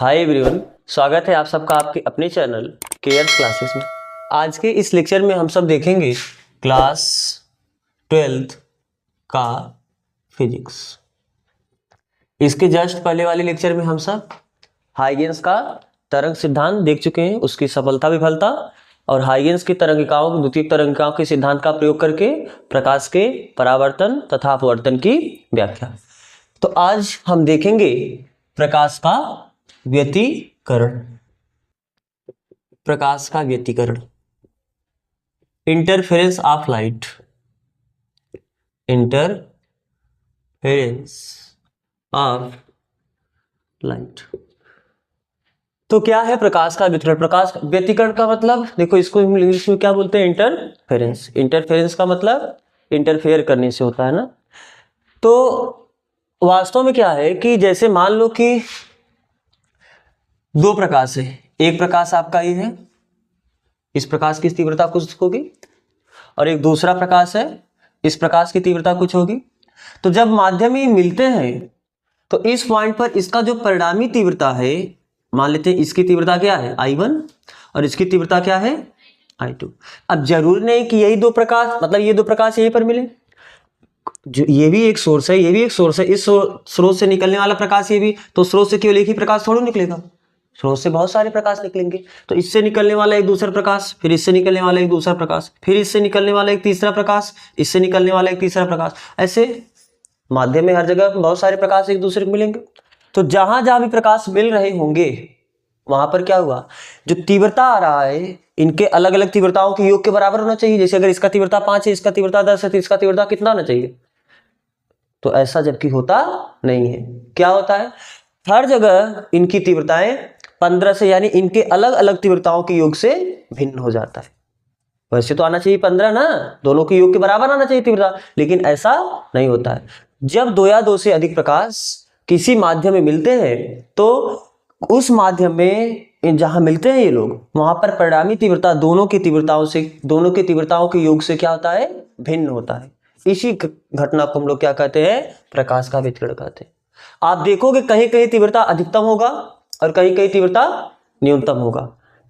Hi everyone, स्वागत है आप सबका आपके अपने चैनल केयर्स क्लासेस में। आज के इस लेक्चर में हम सब देखेंगे क्लास 12th का फिजिक्स। इसके जस्ट पहले वाले लेक्चर में हम सब हाइगेंस का तरंग सिद्धांत देख चुके हैं, उसकी सफलता विफलता और हाइगेंस की तरंगिकाओं द्वितीयक तरंगिकाओं के सिद्धांत का प्रयोग करके प्रकाश के परावर्तन तथा अपवर्तन की व्याख्या। तो आज हम देखेंगे प्रकाश का व्यतिकरण। प्रकाश का व्यतिकरण, interference of light. Interference of light. तो क्या है प्रकाश का व्यतिकरण? प्रकाश व्यतिकरण का मतलब देखो, इसको इंग्लिश में क्या बोलते हैं? इंटरफेरेंस। इंटरफेरेंस का मतलब इंटरफेयर करने से होता है ना। तो वास्तव में क्या है कि जैसे मान लो कि दो प्रकाश है, एक प्रकाश आपका ये है, इस प्रकाश की तीव्रता कुछ होगी, और एक दूसरा प्रकाश है, इस प्रकाश की तीव्रता कुछ होगी। तो जब माध्यम ही मिलते हैं तो इस पॉइंट पर इसका जो परिणामी तीव्रता है, मान लेते हैं इसकी तीव्रता क्या है I1 और इसकी तीव्रता क्या है I2। अब जरूरी नहीं कि यही दो प्रकाश, मतलब ये दो प्रकाश यहीं पर मिले, जो ये भी एक सोर्स है, ये भी एक सोर्स है, इस स्रोत से निकलने वाला प्रकाश ये भी, तो स्रोत से केवल एक ही प्रकाश थोड़ा निकलेगा, स्रोत से बहुत सारे प्रकाश निकलेंगे। तो इससे निकलने वाला एक दूसरा प्रकाश, फिर इससे निकलने वाला एक दूसरा प्रकाश, फिर इससे निकलने वाला एक तीसरा प्रकाश, इससे निकलने वाला एक तीसरा प्रकाश, ऐसे माध्यम में हर जगह बहुत सारे प्रकाश एक दूसरे को मिलेंगे। तो जहां जहां भी प्रकाश मिल रहे होंगे वहां पर क्या हुआ, जो तीव्रता आ रहा है इनके अलग अलग तीव्रताओं के योग के बराबर होना चाहिए। जैसे अगर इसका तीव्रता 5 है, इसका तीव्रता 10 है, तो इसका तीव्रता कितना होना चाहिए? तो ऐसा जबकि होता नहीं है। क्या होता है, हर जगह इनकी तीव्रताएं 15 से, यानी इनके अलग अलग तीव्रताओं के योग से भिन्न हो जाता है। वैसे तो आना चाहिए 15 ना, दोनों के योग के बराबर आना चाहिए तीव्रता, लेकिन ऐसा नहीं होता है। जब दो या दो से अधिक प्रकाश किसी माध्यम में मिलते हैं तो उस माध्यम में जहां मिलते हैं ये लोग, वहां पर परिणामी तीव्रता दोनों की तीव्रताओं से, दोनों की तीव्रताओं के योग से क्या होता है? भिन्न होता है। इसी घटना को हम लोग क्या कहते हैं? प्रकाश का व्यतिकरण कहते हैं। आप देखोगे कहीं कहीं तीव्रता अधिकतम होगा और कहीं कहीं तीव्रता न्यूनतम होगा।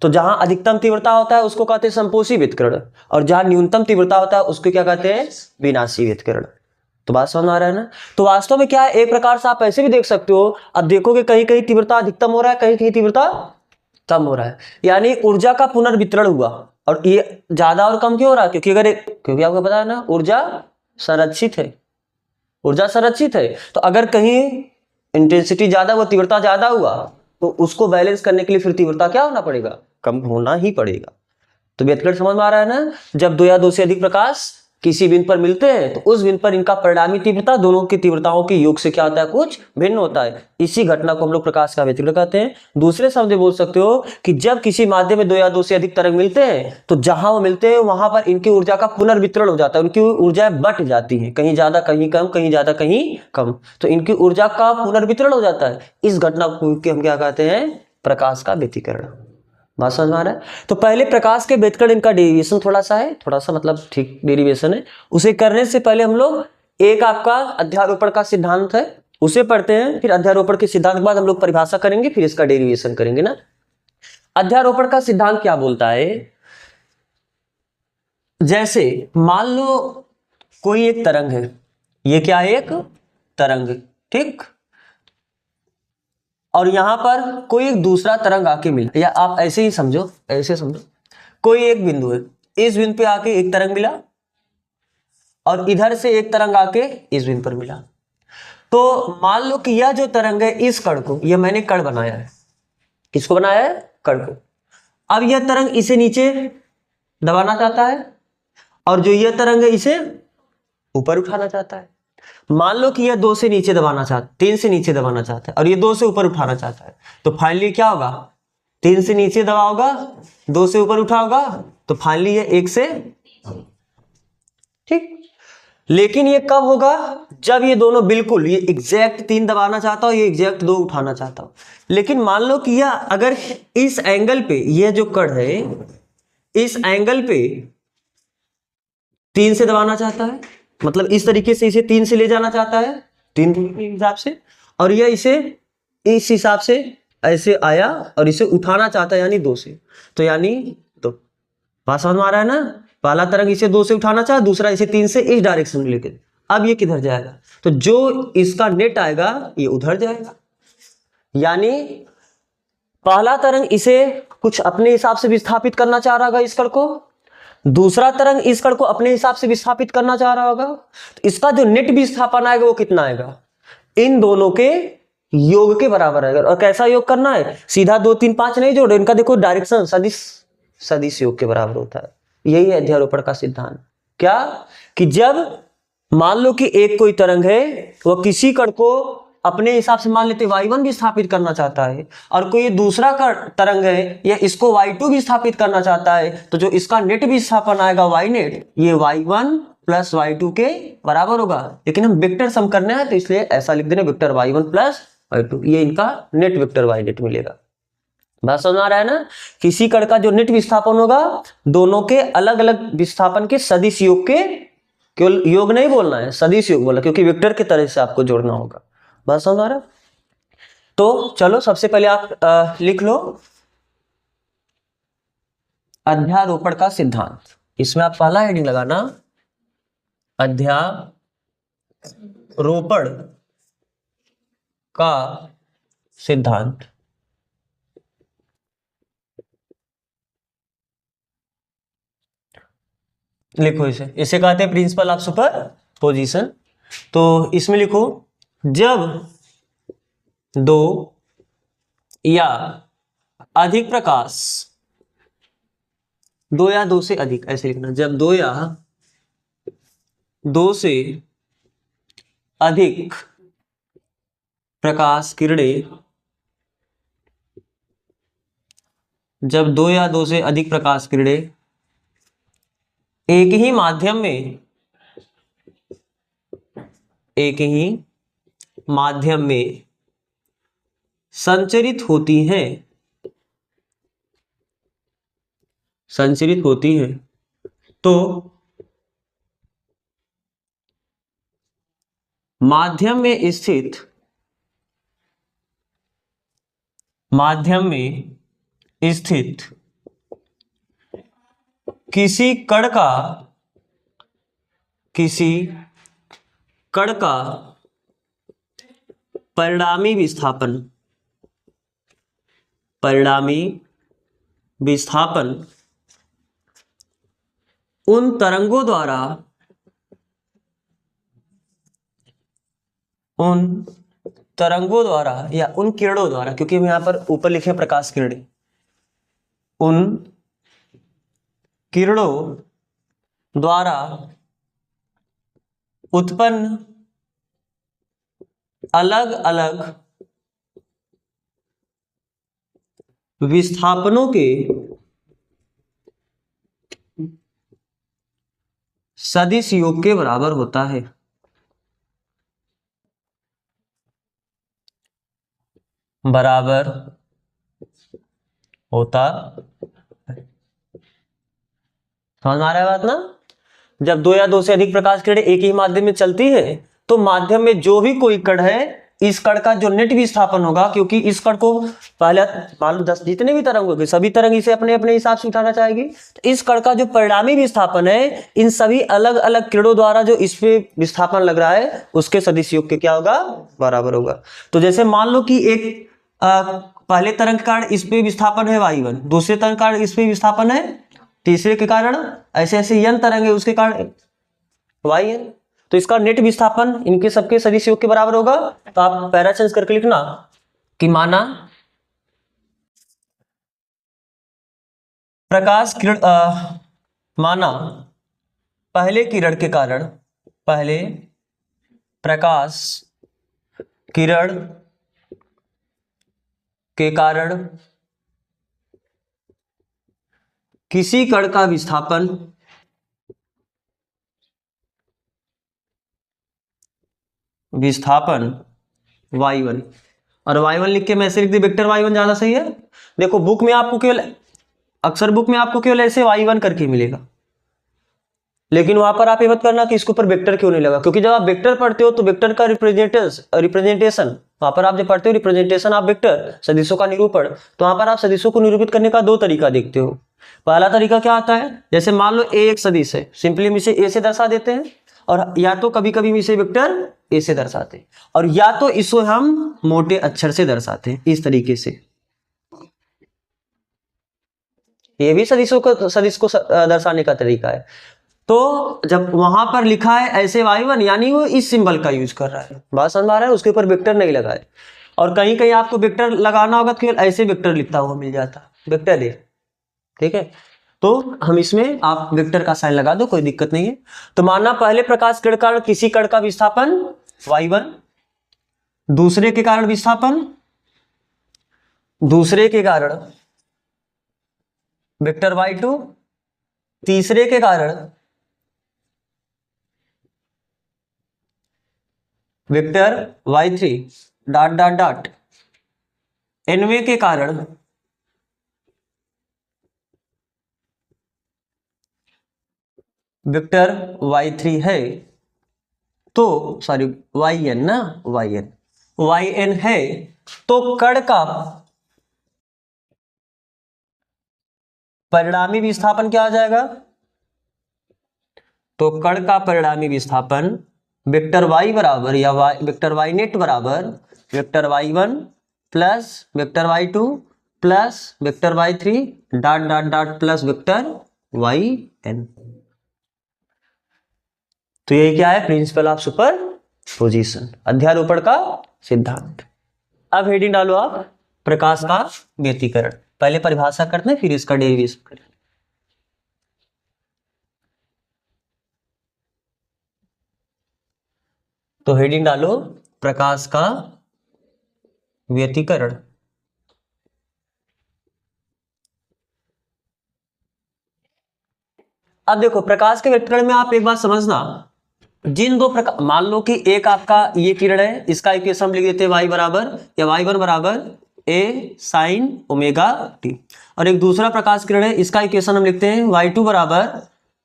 तो जहां अधिकतम तीव्रता होता है उसको कहते हैं संपोषी व्यतिकरण, और जहां न्यूनतम तीव्रता होता है उसको क्या कहते हैं? विनाशी व्यतिकरण। तो बात समझ आ रहा है ना। तो वास्तव में क्या है, एक प्रकार से आप ऐसे भी देख सकते हो, अब देखोगे कहीं कहीं तीव्रता अधिकतम हो रहा है, कहीं कहीं तीव्रता कम हो रहा है, यानी ऊर्जा का पुनर्वितरण हुआ। और ये ज्यादा और कम क्यों हो रहा है? क्योंकि आपको पता है ना, ऊर्जा संरक्षित है, ऊर्जा संरक्षित है। तो अगर कहीं इंटेंसिटी ज्यादा हुआ, तीव्रता ज्यादा हुआ, तो उसको बैलेंस करने के लिए फिर तीव्रता क्या होना पड़ेगा? कम होना ही पड़ेगा। तो व्यतिकरण समझ में आ रहा है ना। जब दो या दो से अधिक प्रकाश किसी बिंदु पर मिलते हैं तो उस बिंदु पर इनका परिणामी तीव्रता दोनों की तीव्रताओं के योग से क्या होता है? कुछ भिन्न होता है। इसी घटना को हम लोग प्रकाश का व्यतिकरण कहते हैं। दूसरे शब्द में बोल सकते हो कि जब किसी माध्यम में दो या दो से अधिक तरंग मिलते हैं तो जहां वो मिलते हैं वहां पर इनकी ऊर्जा का पुनर्वितरण हो जाता है, उनकी ऊर्जाएं बट जाती है, कहीं ज्यादा कहीं कम, कहीं ज्यादा कहीं कम। तो इनकी ऊर्जा का पुनर्वितरण हो जाता है। इस घटना को हम क्या कहते हैं? प्रकाश का व्यतिकरण। बात समझ में आ रहा है। तो पहले प्रकाश के व्यतिकरण, इनका डेरिवेशन थोड़ा सा है, थोड़ा सा मतलब ठीक डेरिवेशन है। उसे करने से पहले हम लोग एक आपका अध्यारोपण का सिद्धांत है उसे पढ़ते हैं, फिर अध्यारोपण के सिद्धांत के बाद हम लोग परिभाषा करेंगे, फिर इसका डेरिवेशन करेंगे ना। अध्यारोपण का सिद्धांत क्या बोलता है? जैसे मान लो कोई एक तरंग है, ये क्या है? एक तरंग, ठीक, और यहां पर कोई एक दूसरा तरंग आके मिला, या आप ऐसे ही समझो, ऐसे समझो, कोई एक बिंदु है, इस बिंदु पे आके एक तरंग मिला और इधर से एक तरंग आके इस बिंदु पर मिला। तो मान लो कि यह जो तरंग है, इस कण को, यह मैंने कण बनाया है। किसको बनाया है? कण को। अब यह तरंग इसे नीचे दबाना चाहता है और जो यह तरंग है इसे ऊपर उठाना चाहता है। मान लो कि यह 2 से नीचे दबाना चाहता, 3 से नीचे दबाना चाहता है, और ये 2 से ऊपर उठाना चाहता है। तो फाइनली क्या होगा? 3 से नीचे दबाओगा, 2 से ऊपर उठाओगा, तो फाइनली ये 1 से, ठीक। लेकिन ये कब होगा? जब ये दोनों बिल्कुल, ये एग्जैक्ट 3 दबाना चाहता हो, ये एग्जैक्ट 2 उठाना चाहता हो। लेकिन मान लो कि यह अगर इस एंगल पे, ये जो कण है इस एंगल पे 3 से दबाना चाहता है, मतलब इस तरीके से इसे 3 से ले जाना चाहता है, 3 के हिसाब से, और यह इसे इस हिसाब से ऐसे आया और इसे उठाना चाहता है यानी 2 से, तो यानी तो बात समझ में आ रहा है ना। पहला तरंग इसे 2 से उठाना चाहे, दूसरा इसे 3 से इस डायरेक्शन में लेके, अब ये किधर जाएगा, तो जो इसका नेट आएगा ये उधर जाएगा। यानी पहला तरंग इसे कुछ अपने हिसाब से विस्थापित करना चाह रहा होगा इस कण को, दूसरा तरंग इस कण को अपने हिसाब से विस्थापित करना चाह रहा होगा, तो इसका जो नेट विस्थापन आएगा वो कितना आएगा, इन दोनों के योग के बराबर आएगा। और कैसा योग करना है, सीधा 2 3 5 नहीं जोड़ो, इनका देखो डायरेक्शन सदिश सदिश योग के बराबर होता है। यही है अध्यारोपण का सिद्धांत। क्या कि जब मान लो कि एक कोई तरंग है, वह किसी कण को अपने हिसाब से मान लेते y1 भी स्थापित करना चाहता है, और कोई दूसरा तरंग है या इसको y2 भी स्थापित करना चाहता है, तो जो इसका नेट विस्थापन आएगा y नेट, ये y1 प्लस y2 के बराबर होगा। लेकिन हम वेक्टर सम करने हैं तो इसलिए ऐसा लिख देना, वेक्टर y1 प्लस y2, ये इनका नेट वेक्टर y नेट मिलेगा। बात समझ आ रहा है ना। किसी कण का जो नेट विस्थापन होगा, दोनों के अलग अलग विस्थापन के सदिश योग के, केवल योग नहीं बोलना है, सदिश योग बोला, क्योंकि वेक्टर के तरह से आपको जोड़ना होगा। बात समझ आ रहा है। तो चलो सबसे पहले आप लिख लो अध्यारोपण का सिद्धांत। इसमें आप पहला हेडिंग लगाना अध्यारोपण का सिद्धांत। लिखो इसे कहते हैं प्रिंसिपल ऑफ सुपरपोजिशन। तो इसमें लिखो जब 2 या अधिक प्रकाश, 2 या 2 से अधिक, ऐसे लिखना, जब 2 या 2 से अधिक प्रकाश किरणें, जब 2 या 2 से अधिक प्रकाश किरणें एक ही माध्यम में संचरित होती हैं तो माध्यम में स्थित किसी कण का परिणामी विस्थापन उन तरंगों द्वारा या उन किरणों द्वारा, क्योंकि हम यहां पर ऊपर लिखे प्रकाश किरणें, उन किरणों द्वारा उत्पन्न अलग अलग विस्थापनों के सदिश योग के बराबर होता है। बराबर होता है। समझ में आ रहा है बात ना। जब 2 या 2 से अधिक प्रकाश किरणें एक ही माध्यम में चलती है तो माध्यम में जो भी कोई कण है, इस कण का जो नेट विस्थापन होगा, क्योंकि इस कण को पहले मान लो 10 जितने भी तरंग होंगे, सभी तरंग इसे अपने अपने हिसाब से उठाना चाहेगी, तो इस कण का जो परिणामी विस्थापन है, इन सभी अलग अलग किरणों द्वारा जो इस पे विस्थापन लग रहा है, उसके सदिश योग के क्या होगा, बराबर होगा। तो जैसे मान लो कि एक पहले तरंग के कारण इस पे विस्थापन है y1, दूसरे तरंग के कारण इस पे विस्थापन है, तीसरे के कारण ऐसे ऐसे n तरंग है उसके कारण yn, तो इसका नेट विस्थापन इनके सबके सदिश योग के बराबर होगा। तो आप पैरा चेंज करके लिखना कि माना प्रकाश किरण, माना पहले प्रकाश किरण के कारण किसी कण का विस्थापन y1, और y1 लिख के मैं ऐसे लिख दी, वेक्टर y1 ज्यादा सही है। देखो बुक में आपको केवल ऐसे y1 करके मिलेगा, लेकिन वहां पर आप ये मत करना कि इसके ऊपर वेक्टर क्यों नहीं लगा, क्योंकि जब आप वेक्टर पढ़ते हो तो वेक्टर का रिप्रेजेंटेशन वहां पर आप जब पढ़ते हो रिप्रेजेंटेशन ऑफ वेक्टर, सदिशों का निरूपण, तो वहां पर आप सदिशों को निरूपित करने का दो तरीका देखते हो। पहला तरीका क्या आता है, जैसे मान लो ए एक सदिश है, सिंपली हम इसे ए से दर्शा देते हैं, और या तो कभी कभी हम इसे वेक्टर ए से दर्शाते हैं, और या तो इसको हम मोटे अक्षर से दर्शाते हैं इस तरीके से। ये भी सदिश को दर्शाने का तरीका है। तो जब वहां पर लिखा है ऐसे y1, यानी वो इस सिंबल का यूज कर रहा है, बात समझ आ रहा है, उसके ऊपर वेक्टर नहीं लगा है। और कहीं कहीं आपको वेक्टर लगाना होगा तो केवल ऐसे वेक्टर लिखता हुआ मिल जाता, वेक्टर ए, ठीक है। तो हम इसमें आप वेक्टर का साइन लगा दो, कोई दिक्कत नहीं है। तो मानना पहले प्रकाश किरण कारण किसी कण का विस्थापन y1, दूसरे के कारण विस्थापन, दूसरे के कारण वेक्टर y2, तीसरे के कारण vector y3 dot dot dot, nवें के कारण वेक्टर y3 है, तो सॉरी yn ना, yn है, तो कण का परिणामी विस्थापन क्या आ जाएगा, तो कण का परिणामी विस्थापन वेक्टर y बराबर या वेक्टर y नेट बराबर vector y1 plus vector y2 plus vector y3 dot dot dot plus vector yn। तो ये क्या है, प्रिंसिपल ऑफ सुपरपोजिशन, अध्यारोपण का सिद्धांत। अब हेडिंग डालो आप, प्रकाश का व्यतिकरण। पहले परिभाषा करते हैं, फिर इसका डेरिवेशन करें। तो हेडिंग डालो, प्रकाश का व्यतिकरण। अब देखो, प्रकाश के व्यतिकरण में आप एक बात समझना, जिन दो प्रकार, मान लो कि एक आपका ये किरण है, इसका इक्वेशन लिख देते हैं y बराबर या y1 बराबर a साइन ओमेगा टी, और एक दूसरा प्रकाश किरण है, इसका इक्वेशन हम लिखते हैं y2 बराबर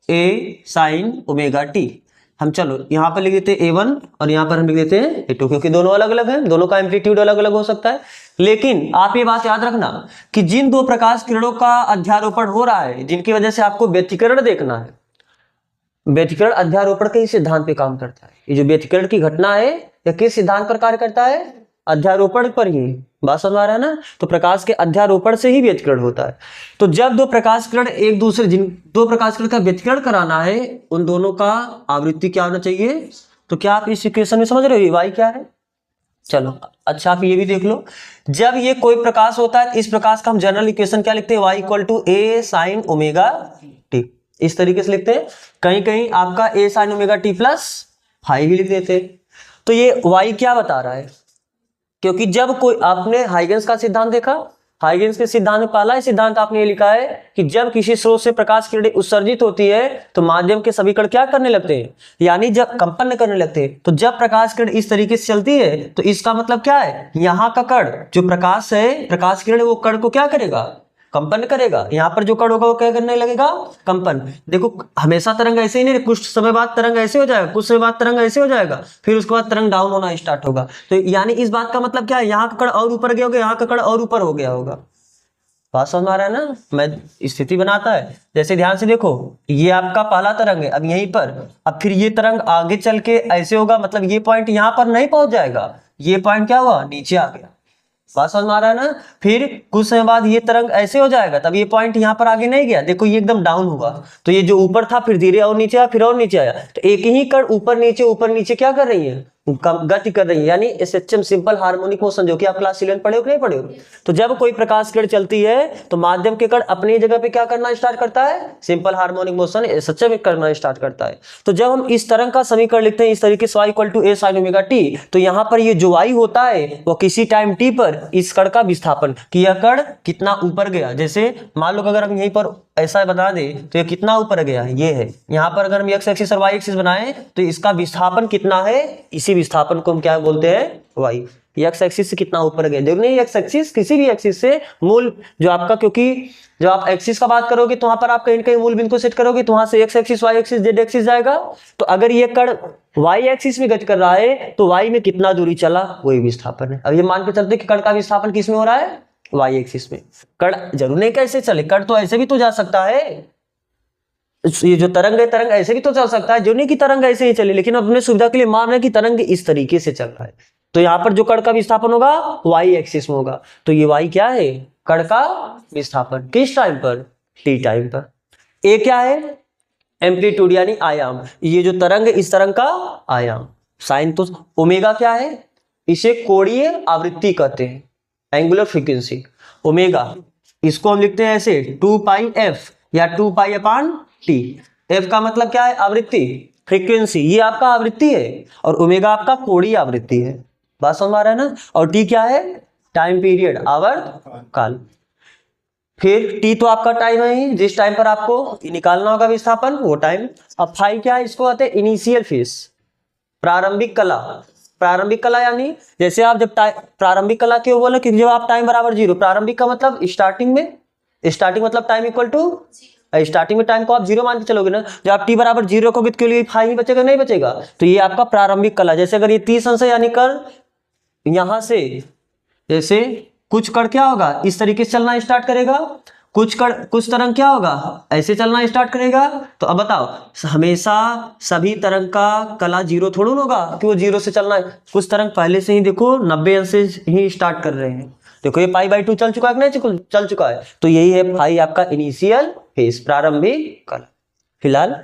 a साइन ओमेगा टी। हम चलो यहाँ पर लिख देते हैं a1 और यहाँ पर हम लिख देते हैं a2, क्योंकि दोनों अलग अलग हैं, दोनों का एम्पलीट्यूड अलग अलग हो सकता है। लेकिन आप ये बात याद रखना कि जिन दो प्रकाश किरणों का अध्यारोपण हो रहा है, जिनकी वजह से आपको व्यतिकरण देखना है, व्यतिकरण अध्यारोपण के ही सिद्धांत पे काम करता है। ये जो व्यतिकरण की घटना है, यह किस सिद्धांत पर कार्य करता है, अध्यारोपण पर ही। बात समझ आ रहा है ना, तो प्रकाश के अध्यारोपण से ही व्यतिकरण होता है। तो जब दो प्रकाश किरण एक दूसरे, जिन दो प्रकाश किरण का व्यतिकरण कराना है, उन दोनों का आवृत्ति क्या होना चाहिए। तो क्या आप इस इक्वेशन में समझ रहे हो y क्या है। चलो अच्छा, आप ये भी देख लो, जब ये कोई प्रकाश होता है, इस प्रकाश का हम जनरल इक्वेशन क्या लिखते हैं, y equal to a sine omega t, इस तरीके से लिखते हैं। कहीं कहीं आपका a sine omega T plus हाई भी लिख देते हैं। तो ये y क्या बता रहा है, क्योंकि जब कोई, आपने हाइगेंस का सिद्धांत देखा, हाइगेंस के सिद्धांत में पहला ही सिद्धांत आपने ये लिखा है कि जब किसी स्रोत से प्रकाश किरण उत्सर्जित होती है तो माध्यम के सभी कण क्या करने लगते हैं, यानी जब कंपन करने लगते हैं। तो जब प्रकाश किरण इस तरीके से चलती है तो इसका मतलब क्या है, यहाँ का कण जो प्रकाश है, प्रकाश किरण वो कण को क्या करेगा, कंपन करेगा। यहाँ पर जो कण होगा वो क्या करने लगेगा, कंपन। देखो हमेशा तरंग ऐसे ही नहीं, कुछ समय बाद तरंग ऐसे हो जाएगा, कुछ समय बाद तरंग ऐसे हो जाएगा, फिर उसके बाद तरंग डाउन होना स्टार्ट होगा। तो यानी इस बात का मतलब क्या है, यहाँ का कण और ऊपर गया होगा, यहाँ का कण और ऊपर हो गया होगा। बात समझ आ रहा है ना, मैं स्थिति बनाता है। जैसे ध्यान से देखो, ये आपका पहला तरंग है, अब यहीं पर, अब फिर ये तरंग आगे चल के ऐसे होगा, मतलब ये पॉइंट यहाँ पर नहीं पहुंच जाएगा, ये पॉइंट क्या हुआ, नीचे आ गया। बात समझ में आ रहा है ना। फिर कुछ समय बाद ये तरंग ऐसे हो जाएगा, तब ये पॉइंट यहाँ पर आगे नहीं गया, देखो ये एकदम डाउन हुआ, तो ये जो ऊपर था फिर धीरे और नीचे आया, फिर और नीचे आया। तो एक ही कण ऊपर नीचे क्या कर रही है, गति कर रही है, यानी एसएचएम सिंपल हार्मोनिक मोशन, जो कि आप क्लास 11 पढ़े हो कि नहीं पढ़े हो। तो जब कोई प्रकाश किरण चलती है तो माध्यम के कण अपनी जगह पे क्या करना स्टार्ट करता है, सिंपल हार्मोनिक मोशन एसएचएम करना स्टार्ट करता है। तो जब हम इस तरंग का समीकरण लिखते हैं इस तरीके से y equal to a sin omega t, तो यहाँ पर ये जो y होता है वो किसी टाइम t पर इस कण का विस्थापन, कि यह कण कितना ऊपर गया। जैसे मान लो अगर हम यहीं पर ऐसा बना दे तो ये कितना ऊपर गया, ये है। यहाँ पर अगर हम x एक्सिस और y एक्सिस बनाए तो इसका विस्थापन कितना है, इसी विस्थापन को हम क्या बोलते हैं, y। एक्स एक्सिस से कितना ऊपर गए, देखो नहीं एक्स एक्सिस किसी भी एक्सिस से मूल जो आपका, क्योंकि जब आप एक्सिस का बात करोगे तो वहां पर आप कहीं ना कहीं मूल बिंदु सेट करोगे तो वहां से x axis y axis z axis जाएगा। तो अगर ये कण वाई एक्सिस में गति कर रहा है तो वाई में कितना दूरी चला वही विस्थापन है। अब ये मान के चलते कि कण का विस्थापन किस में हो रहा है, वाई एक्सिस में। कण जरूर नहीं कैसे चले, कण तो ऐसे भी तो जा सकता है, ये जो तरंग है तरंग ऐसे भी तो चल सकता है, जो नहीं कि तरंग ऐसे ही चले, लेकिन अपने सुविधा के लिए मान रहे हैं कि तरंग इस तरीके से चल रहा है। तो यहाँ पर जो कण का विस्थापन होगा वाई एक्सिस में होगा, तो ये वाई क्या है, कण का विस्थापन। किस टाइम पर, टी टाइम पर। ए क्या है, एम्पलीट्यूड यानी आयाम, ये जो तरंग है इस तरंग का आयाम। साइन तो ओमेगा क्या है, इसे कोणीय आवृत्ति कहते हैं, एंगुलर फ्रीक्वेंसी ओमेगा। इसको हम लिखते हैं ऐसे 2 पाई एफ या 2 पाई अपान टी। एफ का मतलब क्या है, आवृत्ति, फ्रीक्वेंसी, ये आपका आवृत्ति है, और ओमेगा आपका कोणीय आवृत्ति है। बात समझ आ रहा है ना। और टी क्या है, टाइम पीरियड, आवर्त काल। फिर टी तो आपका टाइम है ही, जिस टाइम पर आपको निकालना होगा विस्थापन वो टाइम। अब फाई क्या है, इसको कहते हैं इनिशियल फेज, प्रारंभिक कला। प्रारंभिक कला यानी जैसे आप जब प्रारंभिक कला क्यों बोले कि जब आप टाइम बराबर 0, प्रारंभिक का मतलब स्टार्टिंग में, स्टार्टिंग मतलब टाइम इक्वल टू, स्टार्टिंग में टाइम को आप 0 मान के चलोगे ना, जब आप टी बराबर 0 रखोगे तो लिए फाई ही बचेगा, नहीं बचेगा। तो ये आपका प्रारंभिक कला। जैसे अगर ये 30 अंश यानी कर यहां से जैसे कुछ कण क्या होगा इस तरीके से चलना स्टार्ट करेगा, कुछ तरंग क्या होगा ऐसे चलना स्टार्ट करेगा। तो अब बताओ, हमेशा सभी तरंग का कला 0 थोड़ा होगा कि वो 0 से चलना है। कुछ तरंग पहले से ही देखो 90 अंश से ही स्टार्ट कर रहे हैं। देखो ये π/2 चल चुका है कि नहीं चल चुका है, तो यही है फाई आपका इनिशियल फेज, प्रारंभिक कला। फिलहाल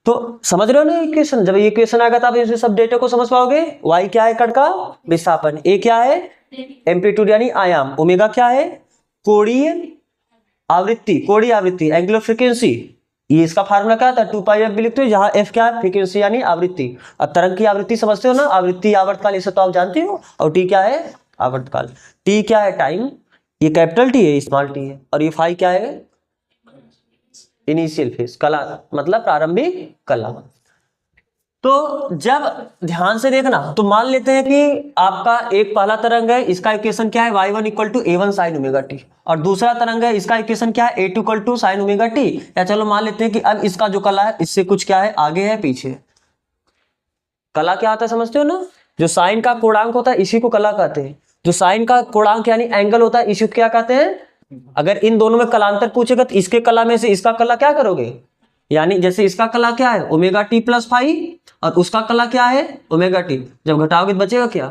तो समझ रहे हो ना इक्वेशन, जब ये इक्वेशन आएगा तो आप इसे सब डेटा को समझ पाओगे। वाई क्या है, कण का विस्थापन, ए क्या है एम्पलीट्यूड यानी आयाम, ओमेगा क्या है कोणीय आवृत्ति, कोणीय आवृत्ति एंगुलर फ्रीक्वेंसी, ये इसका फार्मूला क्या था 2 पाई एफ भी लिखते हो, जहां एफ क्या है फ्रीक्वेंसी यानी आवृत्ति। अब तरंग की आवृत्ति समझते हो ना, आवृत्ति आवर्तकाल इसे तो आप जानते हो, और टी क्या है आवर्तकाल। टी क्या है टाइम, ये कैपिटल टी है स्मॉल टी है, और ये फाई क्या है इनिशियल फेज, कला मतलब प्रारंभिक कला। तो जब ध्यान से देखना तो मान लेते हैं कि आपका एक पहला तरंग है, इसका इक्वेशन क्या है y1 = a1 sin omega t, और दूसरा तरंग है इसका इक्वेशन क्या है a2 = sin ओमेगा टी। या चलो मान लेते हैं कि अब इसका जो कला है इससे कुछ क्या है आगे है पीछे। कला क्या होता है समझते हो ना, जो साइन का कोणांक होता है इसी को कला कहते हैं, जो साइन का कोणांक यानी एंगल होता है इसी को क्या कहते हैं। अगर इन दोनों में कलांतर पूछेगा तो इसके कला में से इसका कला क्या करोगे, यानी जैसे इसका कला क्या है ओमेगा टी प्लस फाई, और उसका कला क्या है ओमेगा टी, जब घटाओगे तो बचेगा क्या।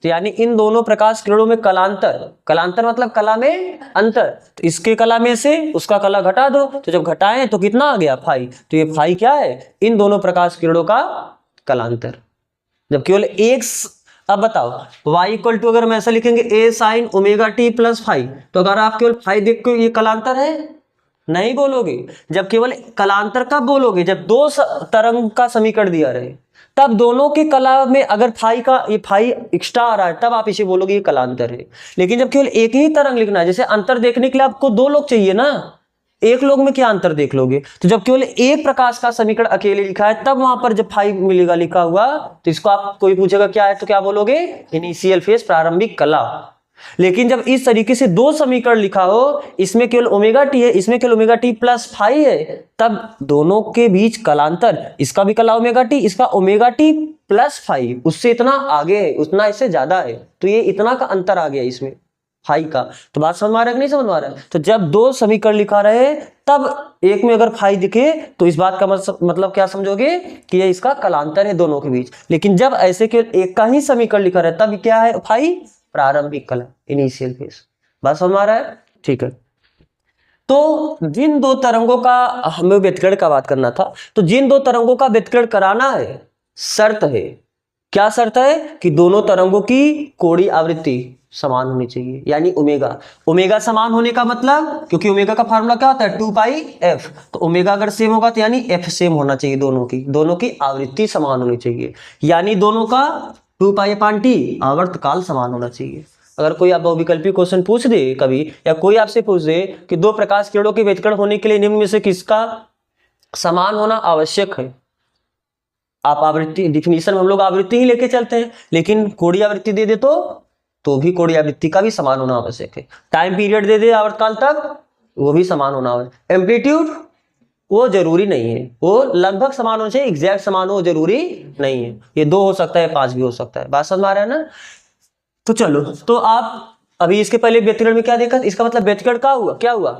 तो यानी इन दोनों प्रकाश किरणों में कलांतर, कलांतर मतलब कला में अंतर, तो इसके कला में से उसका कला घटा दो, तो जब घटाएं तो कितना आ गया फाई, तो ये फाई क्या है इन दोनों प्रकाश किरणों का कलांतर। जब केवल एक, अब बताओ y = अगर हम ऐसा लिखेंगे a sin omega T plus phi, तो अगर आप केवल फाई देख के ये कलांतर है नहीं बोलोगे। जब केवल कलांतर कब बोलोगे, जब दो तरंग का समीकरण दिया रहे, तब दोनों के कला में अगर फाई का ये फाई एक्स्ट्रा आ रहा है तब आप इसे बोलोगे ये कलांतर है। लेकिन जब केवल एक ही तरंग लिखना है, जैसे अंतर देखने के लिए आपको 2 लोग चाहिए ना, एक लोग में क्या अंतर देख लोगे। तो जब केवल एक प्रकाश का समीकरण अकेले लिखा है तब वहां पर जब फाई मिलेगा लिखा हुआ, तो इसको आप कोई पूछेगा क्या है तो क्या बोलोगे इनिशियल फेज, प्रारंभिक कला। लेकिन जब इस तरीके से 2 समीकरण लिखा हो, इसमें केवल ओमेगा टी है इसमें केवल ओमेगा टी प्लस फाई है, तब दोनों के बीच कलांतर, इसका भी कला ओमेगा टी, इसका ओमेगा टी प्लस फाई, उससे इतना आगे है उतना इससे ज्यादा है, तो ये इतना का अंतर आ गया इसमें फाई का। तो बात समझ में आ रहा है कि नहीं समझ में आ रहा है। तो जब 2 समीकरण लिखा रहे तब एक में अगर फाई दिखे तो इस बात का मतलब क्या समझोगे कि ये इसका कलांतर है दोनों के बीच। लेकिन जब ऐसे केवल एक का ही समीकरण लिखा रहे तब क्या है फाई प्रारंभिक कला, इनिशियल फेज। बात समझ में आ रहा है, ठीक है। तो जिन 2 तरंगों का हमें व्यतिकरण का बात करना था, तो जिन 2 तरंगों का व्यतिकरण कराना है, शर्त है, क्या शर्त है कि दोनों तरंगों की कोणीय आवृत्ति समान होनी चाहिए, यानी ओमेगा। ओमेगा समान होने का मतलब, क्योंकि ओमेगा का फार्मूला क्या होता है 2 पाई एफ, तो ओमेगा अगर सेम होगा तो यानी एफ सेम होना चाहिए, दोनों की आवृत्ति समान होनी चाहिए, यानी दोनों का 2 पाई अपान टी आवर्तकाल समान होना चाहिए। अगर कोई आप बहुविकल्पी क्वेश्चन पूछ दे कभी, या कोई आपसे पूछ दे कि 2 प्रकाश किरणों के व्यतिकरण होने के लिए निम्न में से किसका समान होना आवश्यक है, आप आवृत्ति डिफिनीशन में हम लोग आवृत्ति ही लेके चलते हैं, लेकिन कोणीय आवृत्ति दे दे तो तो भी कोण या वृत्ति का भी समान होना आवश्यक है। टाइम पीरियड दे दे आवर्तकाल तक, वो भी समान होना आवश्यक। एम्पलीट्यूड वो जरूरी नहीं है, वो लगभग समान होना चाहिए, एग्जैक्ट समान हो जरूरी नहीं है। ये 2 हो सकता है, 5 भी हो सकता है। बात समझ में आ रहा है ना? तो चलो, तो आप अभी इसके पहले व्यतिकरण में क्या देखा, इसका मतलब व्यतिकरण क्या हुआ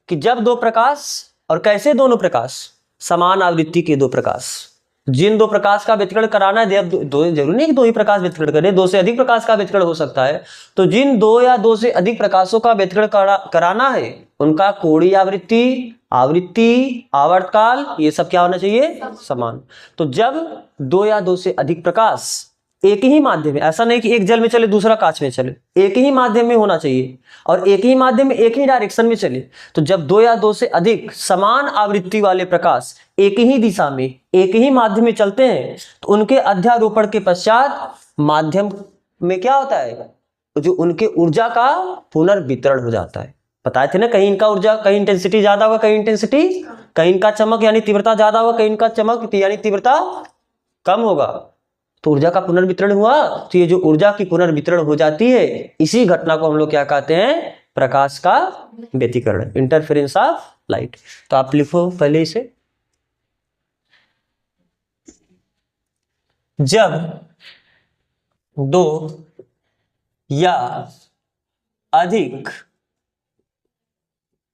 कि जब दो प्रकाश, और कैसे दोनों प्रकाश, समान आवृत्ति के दो प्रकाश, जिन दो प्रकाश का व्यतिकरण कराना है, दो जरूरी नहीं कि 2 ही प्रकाश व्यतिकरण करें, 2 से अधिक प्रकाश का व्यतिकरण हो सकता है। तो जिन 2 या 2 से अधिक प्रकाशों का व्यतिकरण कराना है, उनका कोणीय आवृत्ति, आवर्तकाल, ये सब क्या होना चाहिए, समान। तो जब 2 या 2 से अधिक प्रकाश एक ही माध्यम में, ऐसा नहीं कि एक जल में चले दूसरा कांच में चले, एक ही माध्यम में होना चाहिए और एक ही माध्यम में एक ही डायरेक्शन में चले। तो जब 2 या 2 से अधिक समान आवृत्ति वाले प्रकाश एक ही दिशा में एक ही माध्यम में चलते हैं, तो उनके अध्यारोपण के पश्चात माध्यम में क्या होता है, जो उनके ऊर्जा का पुनर्वितरण हो जाता है। बताए थे ना, कहीं इनका ऊर्जा, कहीं इंटेंसिटी ज्यादा होगा, कहीं इंटेंसिटी, कहीं इनका चमक यानी तीव्रता ज्यादा होगा, कहीं इनका चमक यानी तीव्रता कम होगा। तो ऊर्जा का पुनर्वितरण हुआ, तो ये जो ऊर्जा की पुनर्वितरण हो जाती है, इसी घटना को हम लोग क्या कहते हैं, प्रकाश का व्यतिकरण, इंटरफेरेंस ऑफ लाइट। तो आप लिखो पहले इसे। जब 2 या अधिक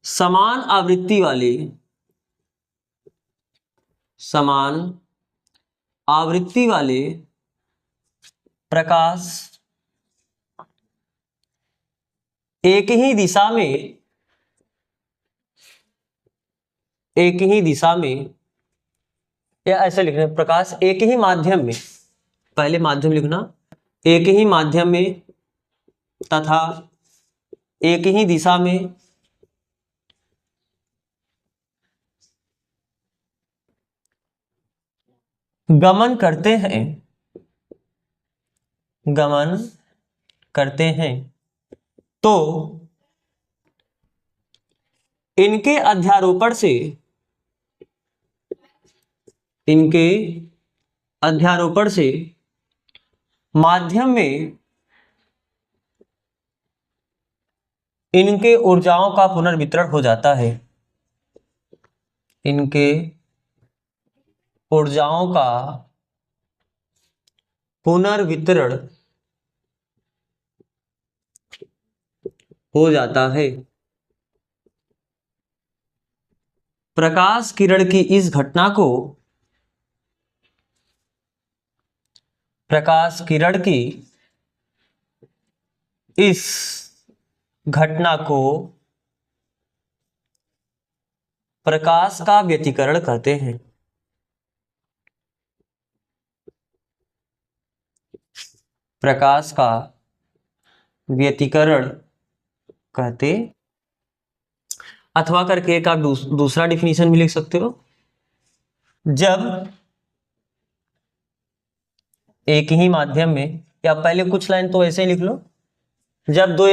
समान आवृत्ति वाले प्रकाश एक ही दिशा में, या ऐसे लिखना, प्रकाश एक ही माध्यम में, पहले माध्यम लिखना, एक ही माध्यम में तथा एक ही दिशा में गमन करते हैं, तो इनके अध्यारोपण से माध्यम में इनके ऊर्जाओं का पुनर्वितरण हो जाता है। इनके ऊर्जाओं का पुनर्वितरण हो जाता है। प्रकाश किरण की इस घटना को प्रकाश का व्यतिकरण कहते हैं। प्रकाश का व्यतिकरण कहते, अथवा करके एक आप दूसरा डिफिनीशन भी लिख सकते हो। जब एक ही माध्यम में, या पहले कुछ लाइन तो ऐसे ही लिख लो, जब 2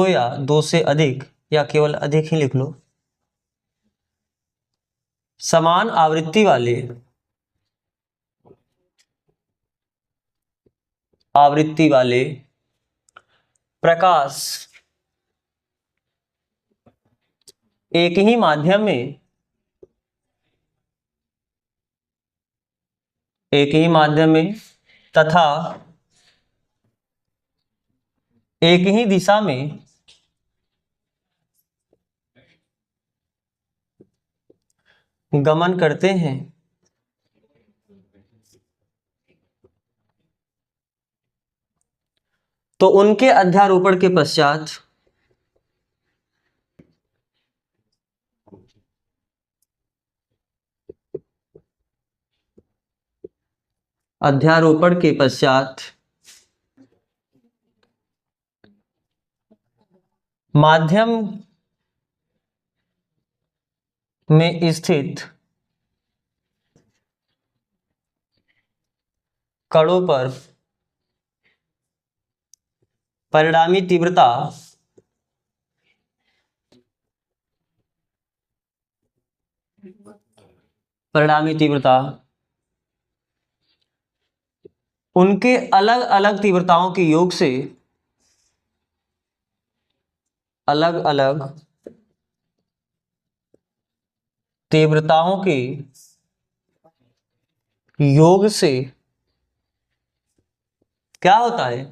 या 2 से अधिक, या केवल अधिक ही लिख लो, समान आवृत्ति वाले प्रकाश एक ही माध्यम में तथा एक ही दिशा में गमन करते हैं, तो उनके अध्यारोपण के पश्चात माध्यम में स्थित कणों पर परिणामी तीव्रता उनके अलग अलग तीव्रताओं के योग से अलग अलग तीव्रताओं के योग से क्या होता है,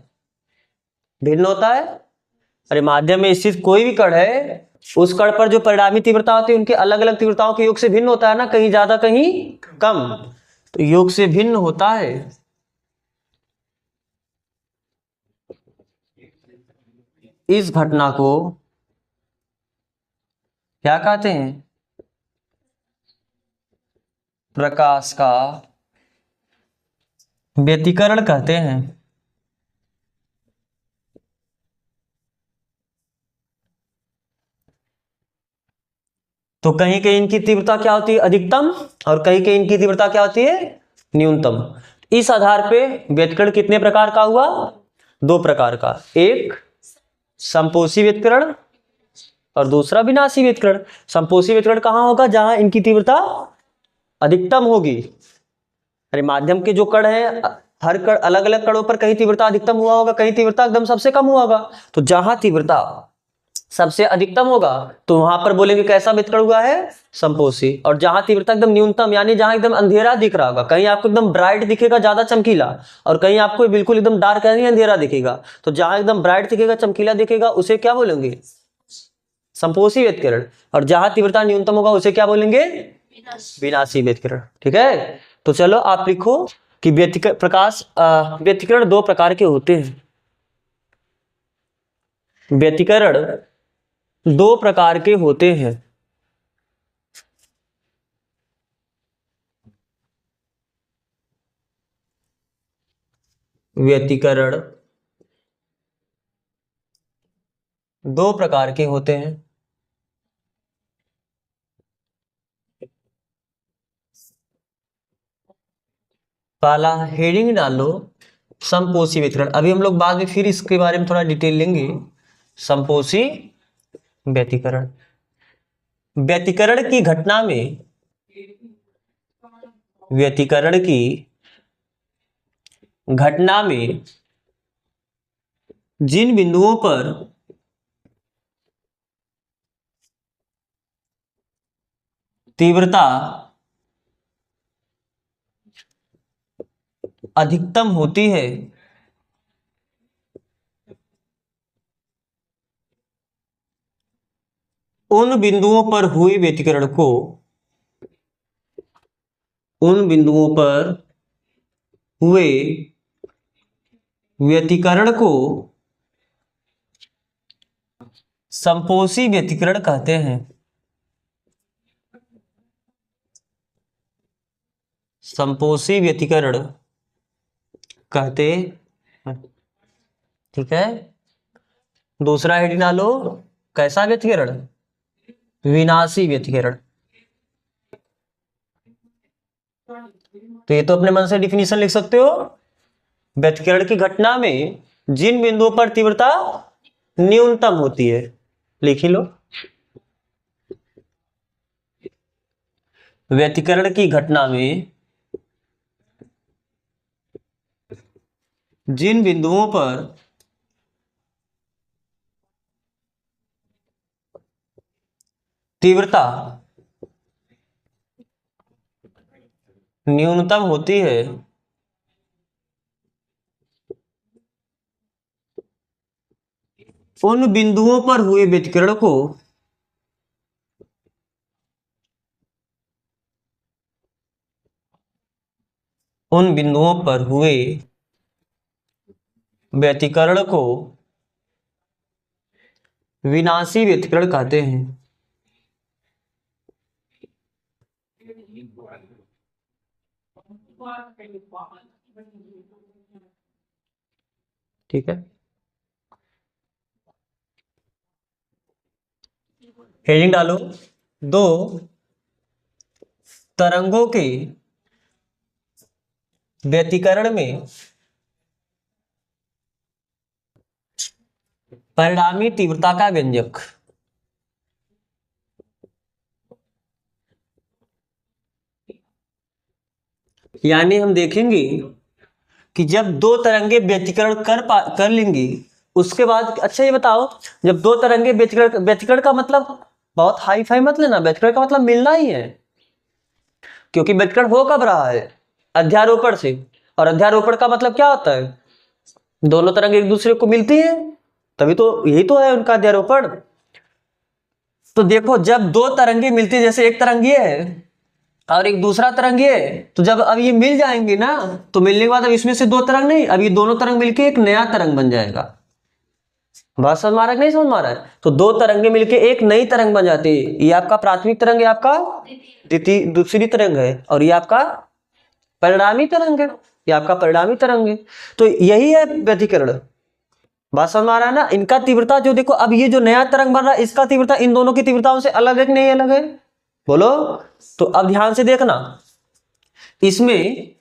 भिन्न होता है। अरे माध्यम में स्थित कोई भी कण है, उस कण पर जो परिणामी तीव्रता होती है उनके अलग अलग तीव्रताओं के योग से भिन्न होता है ना, कहीं ज्यादा कहीं कम, तो योग से भिन्न होता है। इस घटना को क्या कहते हैं, प्रकाश का व्यतिकरण कहते हैं। तो कहीं कहीं इनकी तीव्रता क्या होती है, अधिकतम, और कहीं कहीं इनकी तीव्रता क्या होती है, न्यूनतम। इस आधार पे व्यतिकरण कितने प्रकार का हुआ, दो प्रकार का, एक संपोषी व्यतिकरण और दूसरा विनाशी व्यतिकरण। संपोषी व्यतिकरण कहाँ होगा, जहां इनकी तीव्रता अधिकतम होगी। अरे माध्यम के जो कण है, हर कण अलग अलग कणों पर कहीं तीव्रता अधिकतम हुआ होगा, कहीं तीव्रता एकदम सबसे कम हुआ होगा। तो जहां तीव्रता सबसे अधिकतम होगा तो वहां पर बोलेंगे कैसा व्यतिकरण हुआ है, संपोषी। और जहां तीव्रता एकदम न्यूनतम, यानी जहां एकदम अंधेरा दिख रहा होगा, कहीं आपको एकदम ब्राइट दिखेगा ज्यादा चमकीला, और कहीं आपको बिल्कुल एकदम डार्क यानी अंधेरा दिखेगा, तो जहां एकदम ब्राइट दिखेगा चमकीला दिखेगा उसे क्या बोलेंगे, संपोषी व्यतिकरण। और जहां तीव्रता न्यूनतम होगा उसे क्या बोलेंगे, विनाशी व्यतिकरण। ठीक है, तो चलो आप लिखो कि व्यतिकरण दो प्रकार के होते हैं। व्यतिकरण दो प्रकार के होते हैं। व्यतिकरण दो प्रकार के होते हैं। पहला हेडिंग डालो, संपोषी व्यतिकरण। अभी हम लोग बाद में फिर इसके बारे में थोड़ा डिटेल लेंगे। संपोषी व्यतिकरण, व्यतिकरण की घटना में, व्यतिकरण की घटना में जिन बिंदुओं पर तीव्रता अधिकतम होती है उन बिंदुओं पर हुए व्यतिकरण को, उन बिंदुओं पर हुए व्यतिकरण को संपोषी व्यतिकरण कहते हैं। संपोषी व्यतिकरण कहते हैं। ठीक है, दूसरा हेडिंग डालो, कैसा व्यतिकरण, विनाशी व्यतिकरण। तो ये तो अपने मन से डिफिनीशन लिख सकते हो। व्यतिकरण की घटना में जिन बिंदुओं पर तीव्रता न्यूनतम होती है, लिख ही लो। व्यतिकरण की घटना में जिन बिंदुओं पर तीव्रता न्यूनतम होती है उन बिंदुओं पर हुए व्यतिकरण को उन बिंदुओं पर हुए व्यतिकरण को विनाशी व्यतिकरण कहते हैं। ठीक है, हेडिंग डालो, दो तरंगों के व्यतिकरण में परिणामी तीव्रता का व्यंजक। यानी हम देखेंगे कि जब दो तरंगे व्यतिकरण कर लेंगी उसके बाद, अच्छा ये बताओ, जब दो तरंगे व्यतिकरण, व्यतिकरण का मतलब बहुत हाई फाई मत लेना, व्यतिकरण का मतलब मिलना ही है, क्योंकि व्यतिकरण हो कब रहा है, अध्यारोपण से, और अध्यारोपण का मतलब क्या होता है, दोनों तरंगे एक दूसरे को मिलती हैं, तभी तो, यही तो है उनका अध्यारोपण। तो देखो जब दो तरंगे मिलती है, जैसे एक तरंग ये है और एक दूसरा तरंग ये है, तो जब अब ये मिल जाएंगे ना, तो मिलने के बाद अब इसमें से दो तरंग नहीं, अब ये दोनों तरंग मिलके एक नया तरंग बन जाएगा। बात समझ में आ रहा है कि नहीं समझ में आ रहा है? तो दो तरंगे मिलके एक नई तरंग बन जाती है, ये आपका प्राथमिक तरंग है, आपका द्वितीय दूसरी तरंग है, और ये आपका परिणामी तरंग है, ये आपका परिणामी तरंग है। तो यही है व्यतिकरण। बात समझ में आ रहा है ना? इनका तीव्रता जो देखो, अब ये जो नया तरंग बन रहा है इसका तीव्रता इन दोनों की तीव्रताओं से अलग है कि नहीं अलग है, बोलो। तो अब ध्यान से देखना, इसमें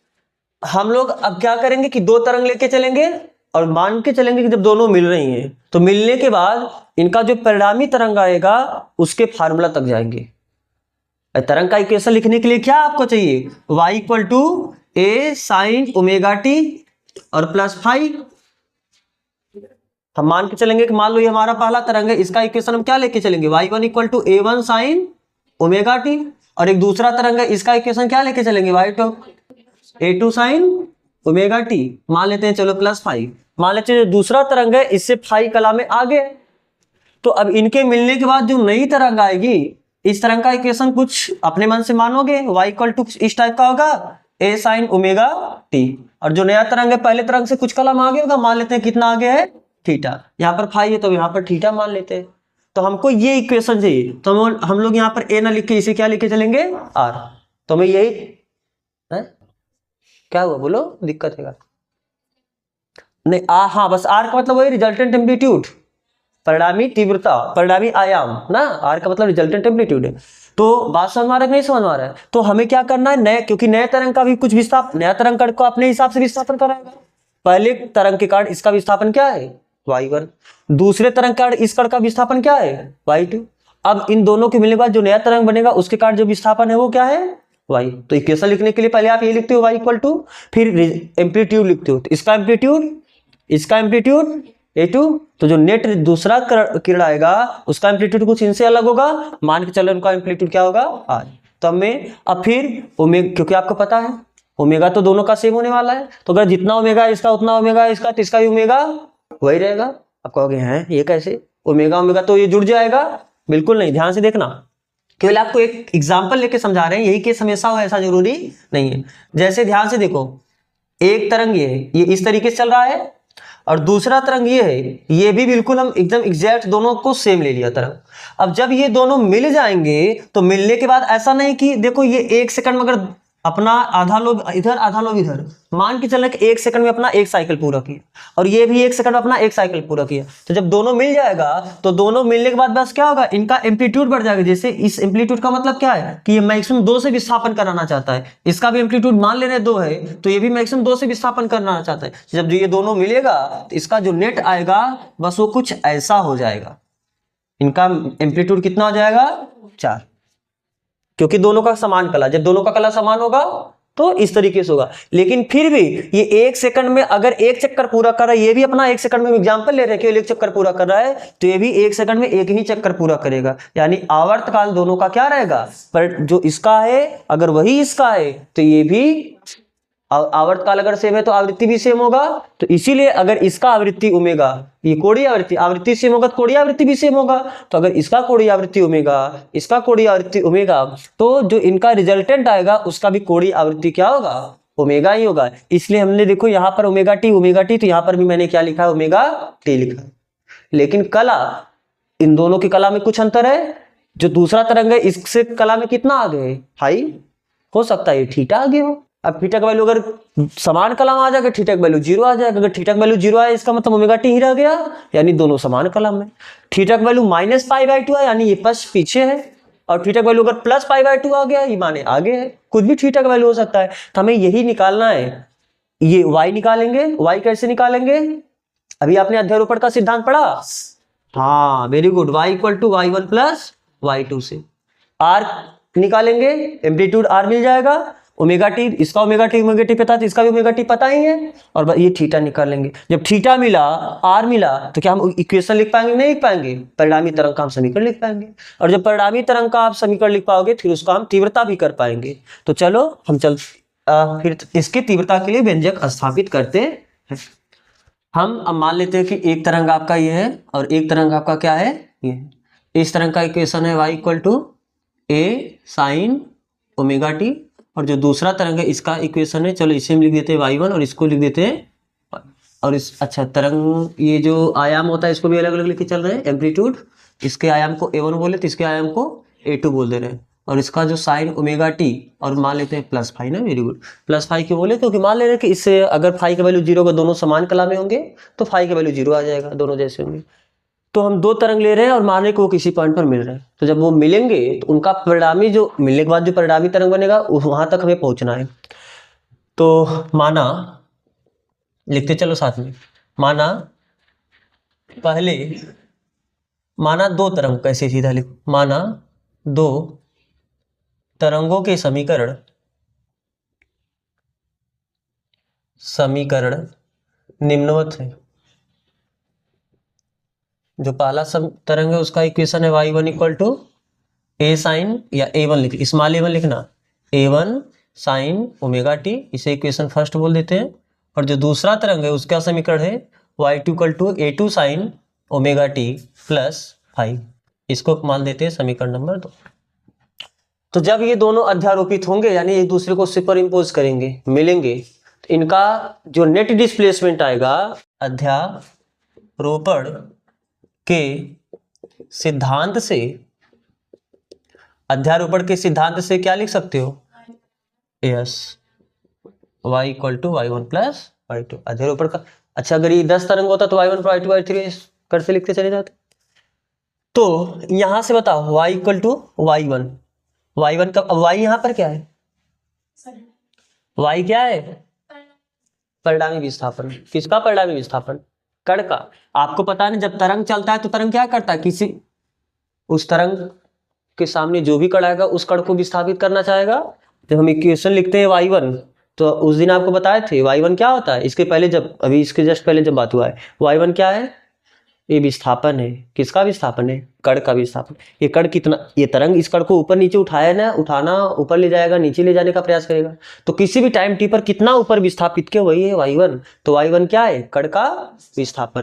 हम लोग अब क्या करेंगे कि दो तरंग लेके चलेंगे और मान के चलेंगे कि जब दोनों मिल रही हैं तो मिलने के बाद इनका जो परिणामी तरंग आएगा उसके फार्मूला तक जाएंगे। तरंग का इक्वेशन लिखने के लिए क्या आपको चाहिए, y equal to a sine omega t और प्लस फाइव। हम मान के चलेंगे कि मान लो ये हमारा पहला तरंग है, इसका इक्वेशन हम क्या लेके चलेंगे, y1 equal to a one sine omega t, और एक दूसरा तरंग है इसका इक्वेशन क्या लेके चलेंगे, y2 a2 sine omega T, मान लेते हैं चलो प्लस फाइव। मान लेते हैं जो दूसरा तरंग है इससे फाइव कला में आगे, तो अब इनके मिलने के बाद जो नई तरंग आएगी इस तरंग का इक्वेशन कुछ अपने मन से मानोगे, y इक्वल टू इस टाइप का होगा a साइन ओमेगा टी, और जो नया तरंग है पहले तरंग से कुछ कलम आगे होगा, मान लेते हैं कितना आगे है, थीटा। यहाँ पर फाइव है तो यहाँ पर थीटा मान लेते हैं। तो हमको ये इक्वेशन चाहिए, तो हम लोग यहाँ पर a ना लिख के इसे क्या लिखे चलेंगे, r। तो हमें यही है, क्या हुआ बोलो, दिक्कत है नहीं, हाँ बस आर का मतलब वही रिजल्टेंट एम्पलीट्यूड, परिणामी तीव्रता, परिणामी आयाम ना, आर का मतलब रिजल्टेंट एम्पलीट्यूड है। तो बात समझ में आ रहा है नहीं समझ में आ रहा है? तो हमें क्या करना है, नए, क्योंकि नए तरंग का भी कुछ विस्थापन, नया तरंग कण को अपने हिसाब से विस्थापन कराएगा। पहले तरंग के कारण इसका विस्थापन क्या है, y1, दूसरे तरंग के कारण इस कण का विस्थापन क्या है, y2। अब इन दोनों के मिलने के बाद जो नया तरंग बनेगा उसके कारण जो विस्थापन है वो क्या है, y। तो इक्वेशन लिखने के लिए पहले आप ये लिखते हो y इक्वल टू, फिर एम्पलीट्यूड लिखते हो, तो इसका एम्पलीट्यूड, इसका एम्पलीट्यूड a2, तो जो नेट दूसरा किरण आएगा उसका एम्पलीट्यूड कुछ इनसे अलग होगा, मान के चलो उनका एम्पलीट्यूड क्या होगा, r। तो हमें अब फिर ओमेगा, क्योंकि आपको पता है ओमेगा तो दोनों का सेम होने वाला है, तो अगर जितना ओमेगा है इसका उतना ओमेगा है इसका, तो इसका भी ओमेगा वही रहेगा। आप कहोगे हैं ये कैसे, ओमेगा ओमेगा तो ये जुड़ जाएगा, बिल्कुल नहीं, ध्यान से देखना, केवल आपको एक एग्जांपल लेके समझा रहे हैं, यही केस हमेशा हो ऐसा जरूरी नहीं है। जैसे ध्यान से देखो, एक तरंग ये इस तरीके से चल रहा है, और दूसरा तरंग ये है, ये भी बिल्कुल हम एकदम एग्जैक्ट दोनों को सेम ले लिया तरंग। अब जब ये दोनों मिल जाएंगे तो मिलने के बाद ऐसा नहीं कि देखो ये एक सेकंड में अगर अपना आधा लोब इधर आधा लोब इधर, मान के चलना कि एक सेकंड में अपना एक साइकिल पूरा किया, और ये भी एक सेकंड में अपना एक साइकिल पूरा किया, तो जब दोनों मिल जाएगा तो दोनों मिलने के बाद बस क्या होगा, इनका एम्पलीट्यूड बढ़ जाएगा। जैसे इस एम्पलीट्यूड का मतलब क्या है कि ये मैक्सिमम 2 से विस्थापन कराना चाहता है, इसका भी एम्पलीट्यूड मान ले रहे 2 है, तो ये भी मैक्सिमम 2 से विस्थापन कराना चाहता है। जब ये दोनों मिलेगा तो इसका जो नेट आएगा बस वो कुछ ऐसा हो जाएगा, इनका एम्पलीट्यूड कितना हो जाएगा, 4, क्योंकि दोनों का समान कला, जब दोनों का कला समान होगा तो इस तरीके से होगा। लेकिन फिर भी ये एक सेकंड में अगर एक चक्कर पूरा कर रहा है, ये भी अपना एक सेकंड में एग्जांपल ले रहे हैं कि एक चक्कर पूरा कर रहा है, तो ये भी एक सेकंड में एक ही चक्कर पूरा करेगा, यानी आवर्त काल दोनों का क्या रहेगा, पर जो इसका है अगर वही इसका है तो ये भी आवर्त काल अगर सेम है तो आवृत्ति भी सेम होगा। तो इसीलिए अगर इसका आवृत्ति ओमेगा, ये कोणीय आवृत्ति सेम होगा तो कोणीय आवृत्ति भी सेम होगा। तो अगर इसका कोणीय आवृत्ति ओमेगा, इसका कोणीय आवृत्ति ओमेगा, तो जो इनका रिजल्टेंट आएगा उसका भी कोणीय आवृत्ति क्या होगा, ओमेगा ही होगा। इसलिए हमने देखो यहाँ पर ओमेगा टी, तो यहाँ पर भी मैंने क्या लिखा है, ओमेगा टी लिखा है। लेकिन कला, इन दोनों की कला में कुछ अंतर है, जो दूसरा तरंग है इससे कला में कितना आगे है, हाई, हो सकता है थीटा आगे हो। अब थीटा का वैल्यू अगर समान कला में आ जाएगा, थीटा का वैल्यू 0 आ जाएगा। अगर थीटा का वैल्यू 0 आया इसका मतलब ओमेगा टी ही रह गया, यानी दोनों समान कला में। थीटा का वैल्यू -π/2 है, यानी ये पीछे है, और थीटा का वैल्यू अगर +π/2 आ गया, ये माने आगे है। कुछ भी थीटा का वैल्यू हो सकता है, तो हमें यही निकालना है। ये y निकालेंगे, y कैसे निकालेंगे, अभी आपने अध्यारोपण का सिद्धांत पढ़ा, हाँ very good, y equal to y1 + y2 से। r निकालेंगे, एम्पलीट्यूड r मिल जाएगा, ओमेगा टी, इसका ओमेगा टी पता है तो इसका भी ओमेगा टी पता ही है, और ये थीटा निकाल लेंगे। जब थीटा मिला, आर मिला, तो क्या हम इक्वेशन लिख पाएंगे? नहीं लिख पाएंगे, परिणामी तरंग का हम समीकरण लिख पाएंगे। और जब परिणामी तरंग का आप समीकरण लिख पाओगे फिर उसका हम तीव्रता भी कर पाएंगे। तो चलो हम फिर इसकी तीव्रता के लिए व्यंजक स्थापित करते हैं। हम अब मान लेते हैं कि एक तरंग आपका ये है और एक तरंग आपका क्या है, ये। इस तरंग का इक्वेशन है y equal to a sine omega t, और जो दूसरा तरंग है इसका इक्वेशन है, चलो इसे हम लिख देते हैं y1 और इसको लिख देते हैं, और इस अच्छा तरंग ये जो आयाम होता है इसको भी अलग अलग लिख के चल रहे हैं, एम्पलीट्यूड। इसके आयाम को a1 बोले तो इसके आयाम को a2 बोल दे रहे हैं, और इसका जो साइन ओमेगा टी, और मान लेते हैं प्लस फाई ना, वेरी गुड, प्लस फाई क्यों बोले? क्योंकि मान ले रहे हैं कि इससे अगर फाई का वैल्यू 0 का दोनों समान कला में होंगे तो फाई का वैल्यू 0 आ जाएगा, दोनों जैसे होंगे। तो हम दो तरंग ले रहे हैं और मान रहे हैं कि वो किसी पॉइंट पर मिल रहे हैं, तो जब वो मिलेंगे तो उनका परिणामी जो मिलने के बाद जो परिणामी तरंग बनेगा वहां तक हमें पहुंचना है। तो माना, लिखते चलो साथ में, माना पहले, माना दो तरंग, कैसे सीधा लिखो, माना दो तरंगों के समीकरण निम्नवत है। जो पहला तरंग है उसका इक्वेशन है y1 equal to a sign, या a1 लिख, स्मॉल a1 लिखना, a1 साइन ओमेगा टी, इसे इक्वेशन फर्स्ट बोल देते हैं। और जो दूसरा तरंग है उसका समीकरण है y2 equal to a2 sine omega T plus five, इसको मान देते हैं समीकरण नंबर 2। तो जब ये दोनों अध्यारोपित होंगे यानी एक दूसरे को सुपर इम्पोज करेंगे, मिलेंगे, तो इनका जो नेट डिस्प्लेसमेंट आएगा अध्यारोपण के सिद्धांत से, अध्यारोपण के सिद्धांत से क्या लिख सकते हो? Yes, y equal to y1 plus y2 अध्यारोपण का। अच्छा, अगर ये 10 तरंग होता तो y1 y2 y3 करते लिखते चले जाते। तो यहां से बताओ y equal to y1, y1 का y यहां पर क्या है? y क्या है? परिणामी विस्थापन। किसका परिणामी विस्थापन? कण का। आपको पता है ना, जब तरंग चलता है तो तरंग क्या करता है, किसी उस तरंग के सामने जो भी कण आएगा उस कण को विस्थापित करना चाहेगा। जब हम इक्वेशन लिखते हैं y1, तो उस दिन आपको बताए थे y1 क्या होता है, इसके पहले जब, अभी इसके जस्ट पहले जब बात हुआ है, y1 क्या है? ये विस्थापन है। किसका विस्थापन है? कण का विस्थापन। ये कण कितना, ये तरंग इस कण को ऊपर नीचे उठाया ना, उठाना, ऊपर ले जाएगा, नीचे ले जाने का प्रयास करेगा, तो किसी भी टाइम टी पर कितना ऊपर विस्थापित किया, वही है y1। तो y1 क्या है? कण का विस्थापन,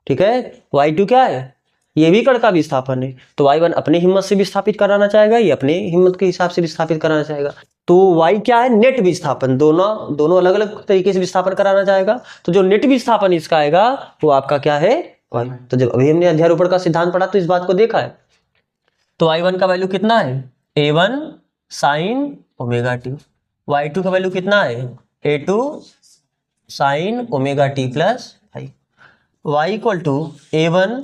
ठीक है। y2 क्या है? ये भी कण का विस्थापन है। तो y1 अपने हिम्मत से विस्थापित कराना चाहेगा, ये अपने हिम्मत के हिसाब से विस्थापित कराना चाहेगा। तो y क्या है? नेट विस्थापन। दोनों अलग अलग तरीके से विस्थापन कराना चाहेगा, तो जो नेट विस्थापन इसका आएगा वो आपका क्या है? y। तो जब अभी हमने अध्यारोपण का सिद्धांत पढ़ा तो इस बात को देखा है। तो y1 का वैल्यू कितना है? a1 sine omega T. y2 का वैल्यू कितना है? a2 sine omega T plus five. y equal to a1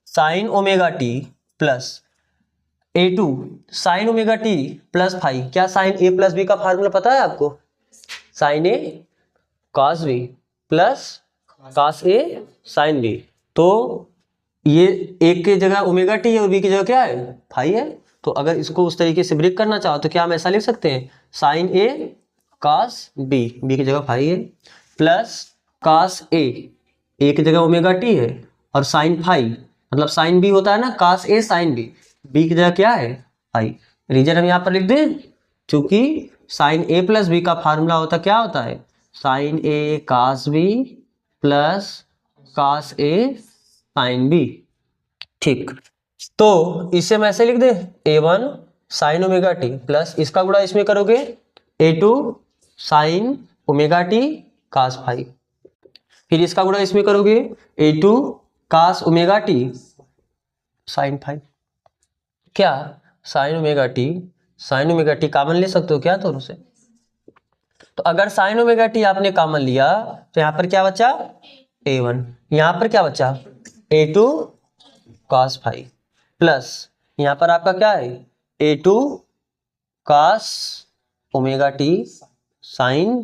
sine omega T plus a2 sine omega T plus five. क्या साइन a प्लस बी का formula पता है आपको? Sine a cos b plus cos a sine b. तो ये एक की जगह ओमेगा टी है और बी की जगह क्या है? फाइव है। तो अगर इसको उस तरीके से ब्रेक करना चाहो तो क्या हम ऐसा लिख सकते हैं? Sine a cos b, b की जगह फाइव है, प्लस कॉस a की जगह ओमेगा टी है, और साइन फाइव, मतलब साइन बी होता है ना, cos a sine b, b की जगह क्या है? फाइव। रीजन हम यहाँ पर लिख दें, क्योंकि साइन a प्लस बी का फार्मूला होता क्या होता है? Sine a cos b plus cos a sine b, ठीक। तो इसे हम ऐसे लिख दे, a1 sine omega T plus इसका गुणा इसमें करोगे a2 sine omega t cos five, फिर इसका गुणा इसमें करोगे a2 cos omega t sine five. क्या साइन ओमेगा टी कॉमन ले सकते हो क्या दोनों से? तो अगर साइन ओमेगा टी आपने कॉमन लिया तो यहां पर क्या बचा? a1, यहां पर क्या बचा? a2 कॉस फाइव, प्लस यहां पर आपका क्या है? a2 cos omega t sine.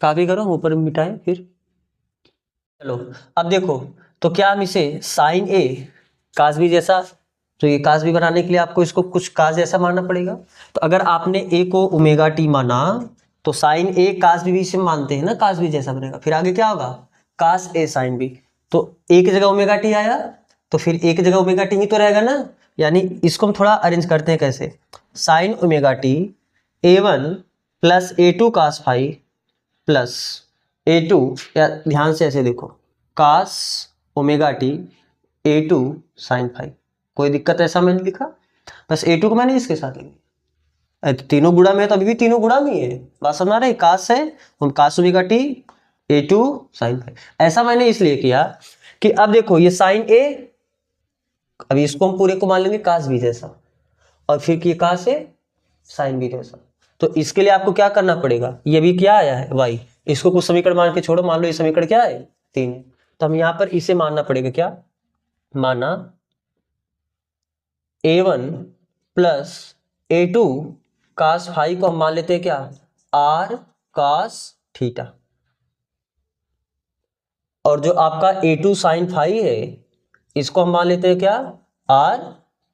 Copy करो, ऊपर मिटाएं फिर। चलो अब देखो, तो क्या हम इसे साइन a कॉस बी जैसा तो ये कास बी बनाने के लिए आपको इसको कुछ कास जैसा मानना पड़ेगा। तो अगर आपने ए को ओमेगा टी माना तो साइन ए कास बी भी इसे मानते हैं ना, कास बी जैसा बनेगा। फिर आगे क्या होगा, कास ए साइन बी। तो ए की जगह ओमेगा टी आया तो फिर ए की जगह ओमेगा टी ही तो रहेगा ना। यानी इसको हम थोड़ा अरेंज करते हैं कैसे, sine omega t A1 plus A2 cos phi plus A2, या ध्यान से ऐसे देखो, cos omega t A2 sine phi. कोई दिक्कत ऐसा मैंने लिखा, बस A2 को मैंने इसके साथ लिखा। तीनों गुणा में है तो अभी भी तीनों गुणा में है, बात समझ आ रही है। कास है हम cos omega t A2 sine phi. ऐसा मैंने इसलिए किया कि अब देखो ये साइन ए, अभी इसको हम पूरे को मान लेंगे कास बी जैसा, और फिर कि कास ए साइन बी जैसा। तो इसके लिए आपको क्या करना पड़ेगा, ये भी क्या आया है y, इसको कुछ समीकरण मान के छोड़ो, मान लो ये समीकरण क्या है 3 है। तो हम यहाँ पर इसे मानना पड़ेगा, क्या माना A1 plus A2 cos phi को हम मान लेते हैं क्या r कास थीटा, और जो आपका A2 साइन फाई है इसको हम मान लेते हैं क्या r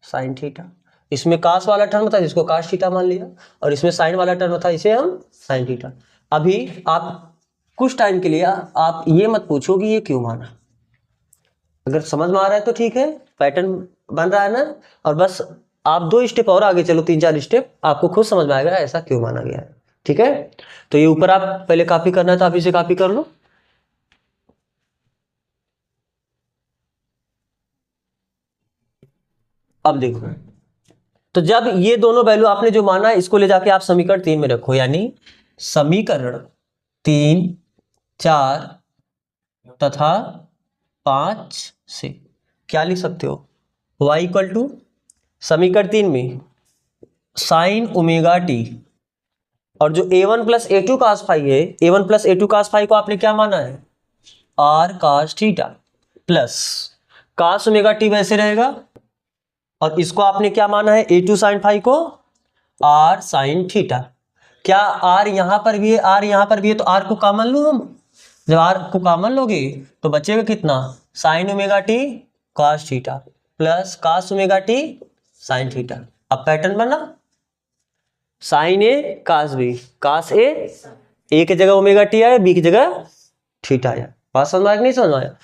साइन थीटा। इसमें कास वाला टर्म था जिसको कास थीटा मान लिया, और इसमें साइन वाला टर्म था इसे हम साइन थीटा। अभी आप कुछ टाइम के लिए आप ये मत पूछो कि ये क्यों माना, अगर समझ में आ रहा है तो ठीक है, पैटर्न बन रहा है ना। और बस आप 2 स्टेप और आगे चलो, 3-4 स्टेप, आपको खुद समझ में आएगा ऐसा क्यों माना गया है। ठीक है, तो ये ऊपर आप पहले कॉपी करना है तो आप इसे कॉपी कर लो। अब देखो, तो जब ये दोनों वैल्यू आपने जो माना है इसको ले जाके आप समीकरण 3 में रखो, यानी समीकरण 3, 4 तथा 5 से क्या लिख सकते हो, y इक्वल टू समीकरण 3 में साइन ओमेगा टी, और जो A1 plus A2 cos phi है, A1 plus A2 cos phi को आपने क्या माना है r cos theta, plus cos omega t वैसे रहेगा, और इसको आपने क्या माना है A2 साइन फाई को r साइन थीटा। क्या r यहां पर भी है, r यहां पर भी है, तो r को कॉमन लो हम। जब r को कॉमन लोगे तो बचेगा कितना, sign omega t cos theta plus cos omega t sine theta. अब पैटर्न बना, sign A cos B, cos A की जगह ओमेगा टी आया, बी की जगह थीटा आया। बात समझ आया कि नहीं समझ आया।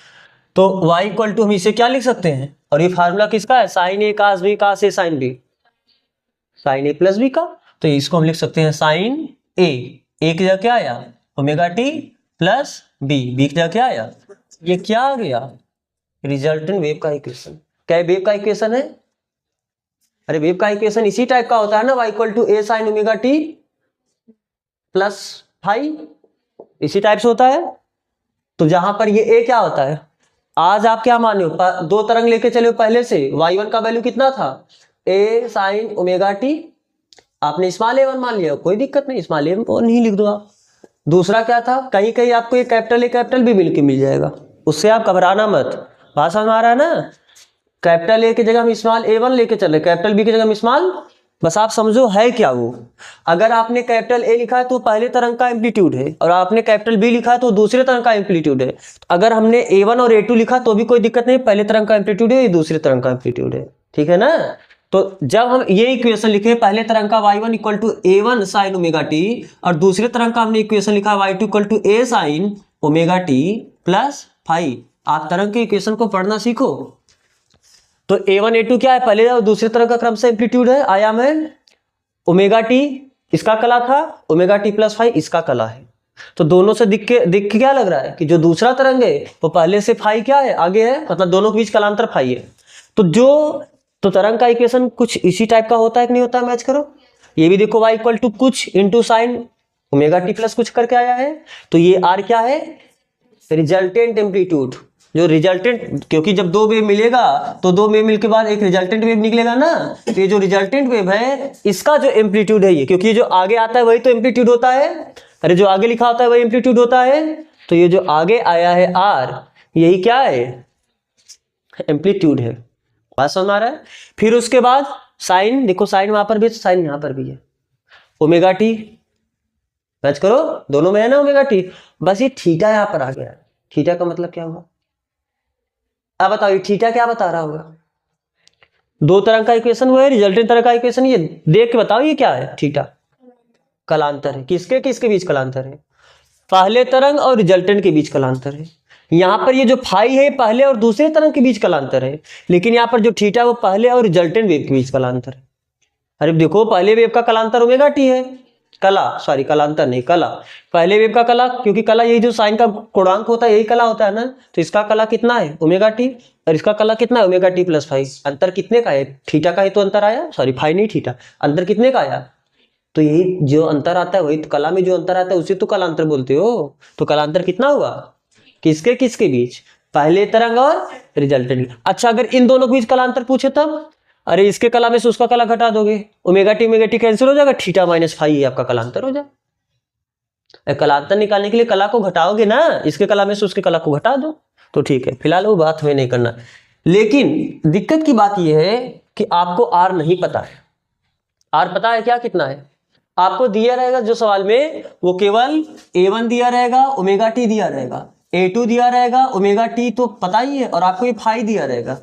तो y इक्वल टू हम इसे क्या लिख सकते हैं, और ये फार्मूला किसका है, sign A cos B, cos A sine B, sign A plus b का। तो इसको हम लिख सकते हैं साइन ए की जगह क्या आया ओमेगा टी प्लस बी की जगह क्या आया, ये क्या आ गया रिजल्टेंट वेव का इक्वेशन। क्या वेव का इक्वेशन है, अरे वेव का इक्वेशन इसी टाइप का होता है ना, y equal to a sine omega T plus phi, इसी टाइप से होता है। तो जहां पर ये ए क्या होता है, आज आप क्या माने हो, 2 तरंग लेके चले हो पहले से, y1 का वैल्यू कितना था ए साइन ओमेगा टी, आपने स्मॉल a1 मान लिया, कोई दिक्कत नहीं, स्मॉल a1 नहीं लिख दो आप। दूसरा क्या था, कहीं कहीं आपको ये कैपिटल भी मिल जाएगा, उससे आप घबराना मत। बात समझ में आ रहा है ना, कैपिटल ए की जगह हम स्मॉल a1 लेके चले, कैपिटल बी की जगह हम स्मॉल, बस आप समझो है क्या वो। अगर आपने कैपिटल ए लिखा है तो पहले तरंग का एम्पलीट्यूड है, और आपने कैपिटल बी लिखा है तो दूसरे तरंग का एम्पलीट्यूड है। अगर हमने A1 और A2 लिखा तो भी कोई दिक्कत नहीं, पहले तरंग का एम्पलीट्यूड है, ये दूसरे तरंग का एम्पलीट्यूड है, ठीक है ना। तो जब हम ये इक्वेशन लिखे, पहले तरंग का y1 equal to A1 sine omega t, और दूसरे तरंग का हमने इक्वेशन लिखा y2 equal to A sine omega T plus phi. आप तरंग के इक्वेशन को पढ़ना सीखो। तो A1 A2 क्या है, पहले और दूसरे तरह का क्रम से एम्पलीट्यूड है, आयाम है, ओमेगा टी इसका कला था, ओमेगा टी प्लस फाई इसका कला है। तो दोनों से दिख के क्या लग रहा है कि जो दूसरा तरंग है वो पहले से फाई क्या है आगे है, मतलब दोनों के बीच कलांतर फाई है। तो तरंग का इक्वेशन कुछ इसी टाइप का होता है कि नहीं होता है, मैच करो। ये भी देखो y इक्वल टू कुछ into sine omega T plus कुछ करके आया है, तो ये r क्या है रिजल्टेंट एम्पलीट्यूड, जो रिजल्टेंट, क्योंकि जब 2 वेव मिलेगा तो 2 वेव मिलने के बाद एक रिजल्टेंट वेव निकलेगा ना, तो ये जो रिजल्टेंट वेव है इसका जो एम्पलीट्यूड है ये, क्योंकि ये जो आगे आता है वही तो एम्पलीट्यूड होता है, अरे जो आगे लिखा होता है वही एम्पलीट्यूड होता है। तो ये जो आगे आया है r, यही क्या है एम्पलीट्यूड है। बात समझ में आ रहा है। फिर उसके बाद साइन, देखो साइन वहां पर भी है, साइन यहां पर भी है, ओमेगा टी मैच करो, दोनों में है ना ओमेगा टी, बस ये थीटा यहां पर आ गया है। थीटा का मतलब क्या हुआ, अब बताओ ये थीटा क्या बता रहा होगा, दो तरंग का इक्वेशन वो है, रिजल्टेंट तरंग का इक्वेशन ये देख के बताओ ये क्या है, थीटा कलांतर है। किसके किसके बीच कलांतर है? पहले तरंग और रिजल्टेंट के बीच कलांतर है। यहाँ पर ये जो फाई है पहले और दूसरे तरंग के बीच कलांतर है, लेकिन यहाँ पर जो थीटा वो पहले और रिजल्टेंट वेव के बीच कलांतर है। अरे देखो पहले वेव का कलांतर ओमेगा टी है, कलांतर नहीं, कला, पहले वेव का कला, क्योंकि कला यही जो साइन का कोणांक होता है यही कला होता है ना, तो इसका कला कितना है ओमेगा टी, और इसका कला कितना है ओमेगा टी प्लस फाई। अंतर कितने का है? थीटा का ही तो अंतर आया, फाई नहीं थीटा, अंतर कितने का आया? तो यही जो अंतर आता है वही तो कला में जो अंतर आता है उसे तो कलांतर बोलते हो। तो कलांतर कितना हुआ? किसके किसके बीच? पहले तरंग और रिजल्टेंट। अच्छा अगर इन दोनों के बीच कलांतर पूछे तब? अरे इसके कला में से उसका कला घटा दोगे, ओमेगा टी कैंसिल हो जाएगा, थीटा माइनस फाई आपका कलांतर हो जाए। कलांतर निकालने के लिए कला को घटाओगे ना, इसके कला में से उसके कला को घटा दो तो ठीक है। फिलहाल वो बात हमें नहीं करना, लेकिन दिक्कत की बात यह है कि आपको आर नहीं पता है। आर पता है क्या कितना है? आपको दिया रहेगा जो सवाल में वो केवल A1 दिया रहेगा, ओमेगा टी दिया रहेगा, A2 दिया रहेगा, ओमेगा टी तो पता ही है, और आपको ये फाई दिया रहेगा।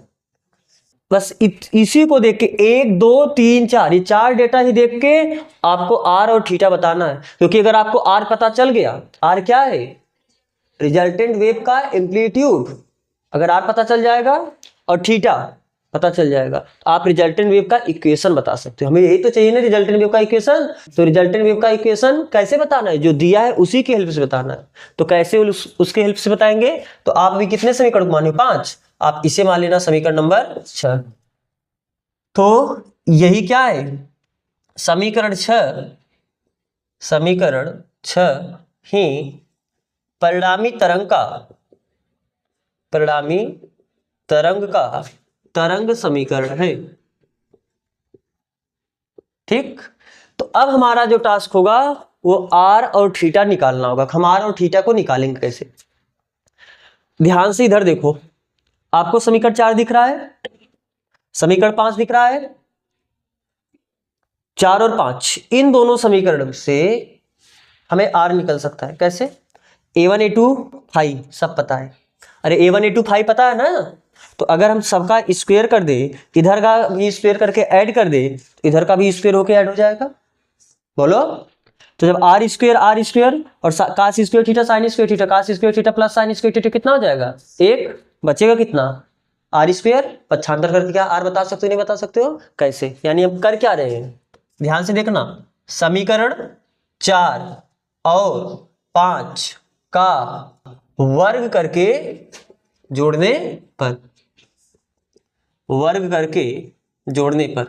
बस इसी को देख के 1 2 3 4 ये 4 डेटा ही देख के आपको आर और थीटा बताना है। क्योंकि अगर आपको आर पता चल गया, आर क्या है? रिजल्टेंट वेव का एम्पलीट्यूड। अगर आर पता चल जाएगा और थीटा पता चल जाएगा तो आप रिजल्टेंट वेव का इक्वेशन बता सकते हो। हमें यही तो चाहिए ना, रिजल्टेंट वेव का इक्वेशन। तो रिजल्टेंट वेव का इक्वेशन कैसे बताना है? जो दिया है उसी की हेल्प से बताना है। तो कैसे उसके हेल्प से बताएंगे? तो आप अभी कितने समीकरण को माने? 5। आप इसे मान लेना समीकरण नंबर 6। तो यही क्या है? समीकरण 6 ही परिणामी तरंग का तरंग समीकरण है। ठीक, तो अब हमारा जो टास्क होगा वो आर और थीटा निकालना होगा। हम आर और थीटा को निकालेंगे कैसे? ध्यान से इधर देखो, आपको समीकरण 4 दिख रहा है, समीकरण 5 दिख रहा है। 4 और 5 इन दोनों समीकरण से हमें आर निकल सकता है। कैसे? A1 A2 फाई सब पता है। अरे A1 A2 फाई पता है ना, तो अगर हम सबका स्क्वायर कर दे, इधर का भी स्क्वायर करके ऐड कर दे, तो इधर का भी स्क्वायर होके ऐड हो जाएगा। बोलो, तो जब आर स्क्वायर और cos square theta sine square theta, cos square theta plus sine square theta कितना हो जाएगा? 1 बचेगा कितना? R square. पक्षांतर करके क्या आर बता सकते हो? नहीं बता सकते हो? कैसे? यानी हम कर क्या रहे हैं, ध्यान से देखना। समीकरण 4 और 5 का वर्ग करके जोड़ने पर,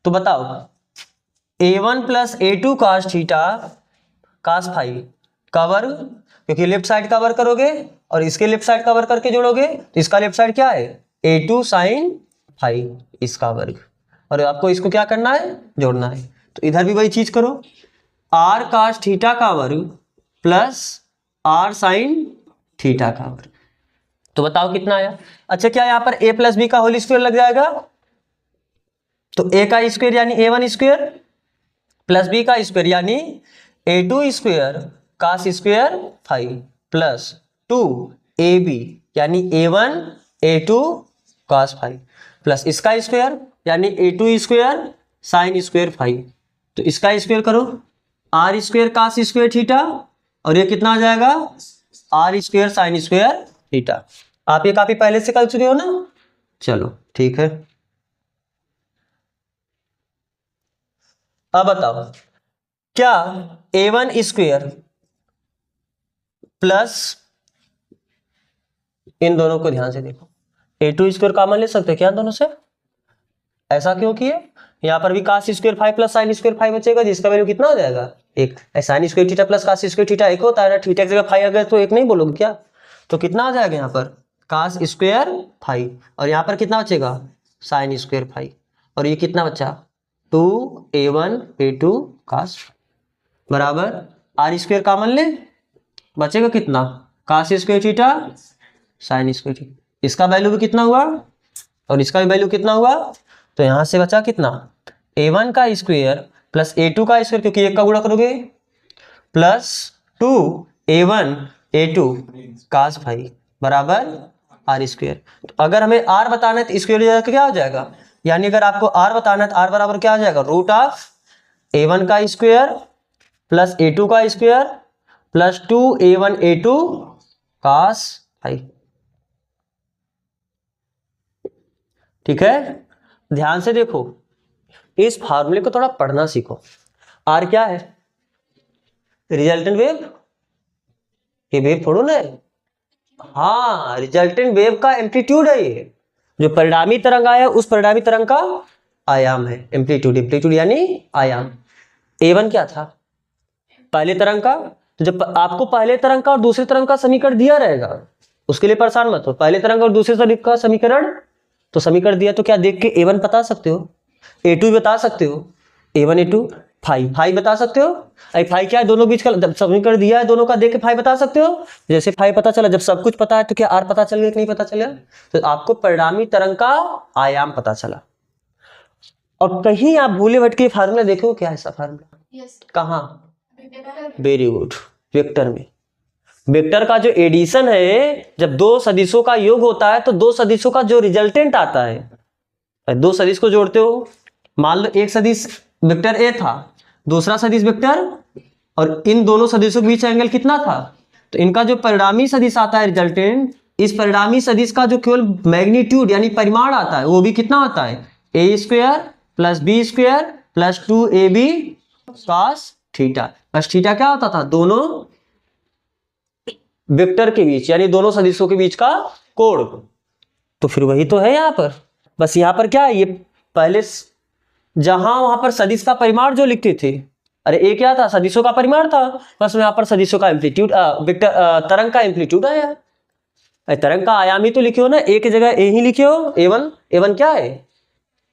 तो बताओ A1 plus A2 cos theta cos phi का वर्ग, क्योंकि लेफ्ट साइड का वर्ग करोगे और इसके लेफ्ट साइड का वर्ग करके जोड़ोगे तो इसका लेफ्ट साइड क्या है? A2 साइन फाई, इसका वर्ग। और आपको इसको क्या करना है? जोड़ना है। तो इधर भी वही चीज करो, आर कास थीटा का वर्ग प्लस आर साइन थीटा का वर्ग। तो बताओ कितना आया? अच्छा क्या यहाँ पर a प्लस बी का होल स्क्वायर लग जाएगा? तो a का स्क्वायर यानी A1 स्क्वायर प्लस b का स्क्वायर यानी A2 square cos square phi plus 2ab यानी A1 A2 cos phi plus इसका स्क्वायर यानी A2 square sine square phi. तो इसका स्क्वायर करो, r square cos square theta, और ये कितना आ जाएगा? R square sine square theta. आप ये काफी पहले से कर चुके हो ना? चलो ठीक है। अब बताओ क्या A1 स्क्वायर प्लस, इन दोनों को ध्यान से देखो, A2 स्क्वायर कॉमन ले सकते हैं क्या दोनों से? ऐसा क्यों किए? यहाँ पर भी cos square five plus sine square five बचेगा, जिसका वैल्यू कितना हो जाएगा? 1। Sine square theta plus cos square theta 1 होता है ना, थीटा की जगह फाइव अगर तो 1 नहीं बोलोगे क्या? तो कितना आ जाएगा यहाँ पर? कास स्क्वायर फाइव, और यहाँ पर कितना बचेगा? साइन स्क्वायर फाइव, और ये कितना बचा? 2a1 a2 कास बराबर आर स्क्वायर कॉमन ले, बचेगा कितना? Cos square theta sine square theta. इसका वैल्यू भी कितना हुआ और इसका भी वैल्यू कितना हुआ? तो यहां से बचा कितना? A1 का स्क्वायर प्लस A2 का स्क्वायर, क्योंकि एक का गुणा करोगे, plus 2a1 a2 cos phi बराबर आर स्क्वायर। तो अगर हमें आर बताना है तो स्क्वायर क्या हो जाएगा? यानी अगर आपको r बताना है तो r बराबर क्या आ जाएगा, रूट ऑफ a1 का स्क्वायर प्लस a2 का square plus 2a1 a2 cos phi. ठीक है, ध्यान से देखो, इस फार्मूले को थोड़ा पढ़ना सीखो। r क्या है, रिजल्टेंट वेव, ये वेव थोड़ो ना है, हाँ रिजल्टेंट वेव का एम्पलीट्यूड है ये, जो परिणामी तरंग आया उस परिणामी तरंग का आयाम है, एम्पलीट्यूड, एम्पलीट्यूड यानी आयाम। a1 क्या था, पहले तरंग का, तो जब आपको पहले तरंग का और दूसरे तरंग का समीकरण दिया रहेगा उसके लिए परेशान मत हो, पहले तरंग और दूसरे तरंग का समीकरण, तो समीकरण दिया तो क्या देख के a1 बता सकते हो, a2 बता सकते हो, a1 a2 फाई, फाई बता सकते हो, फाई क्या है, दोनों बीच का समीकरण दिया है दोनों का, देख के फाई बता सकते हो। जैसे फाई पता चला, जब सब कुछ पता है तो क्या आर पता चल गया कि नहीं पता चला, तो आपको परिणामी तरंग का आयाम पता चला। और कहीं आप भूले भटके फार्मूला देखो, क्या है ऐसा फार्मूला, कहाँ, वेरी गुड, वेक्टर में। वेक्टर का जो एडिशन है, जब दो सदिशों का योग होता है तो दो सदिशों का जो रिजल्टेंट आता है, दो सदिश को जोड़ते हो, मान लो एक सदिश वेक्टर ए था, दूसरा सदिश वेक्टर, और इन दोनों सदिशों के बीच एंगल कितना था, तो इनका जो परिणामी सदिश आता है रिजल्टेंट, इस परिणामी सदिश का जो केवल मैग्नीट्यूड यानी परिमाण आता है वो भी कितना होता है, A square plus B square plus 2ab cos theta, बस थीटा क्या होता था, दोनों वेक्टर के बीच यानी दोनों सदिशों के बीच का कोण। तो फिर वही तो है यहाँ पर, बस यहाँ पर क्या है, ये पहले जहां वहां पर सदिश का परिमाण जो लिखते थे, अरे ए क्या था, सदिशों का परिमाण था, बस यहाँ पर सदिशों का एम्पलीट्यूड, वेक्टर तरंग का एम्पलीट्यूड आया, तरंग का आयाम ही तो लिखे हो ना, ए की जगह ए ही लिखे हो, a1, a1 क्या है,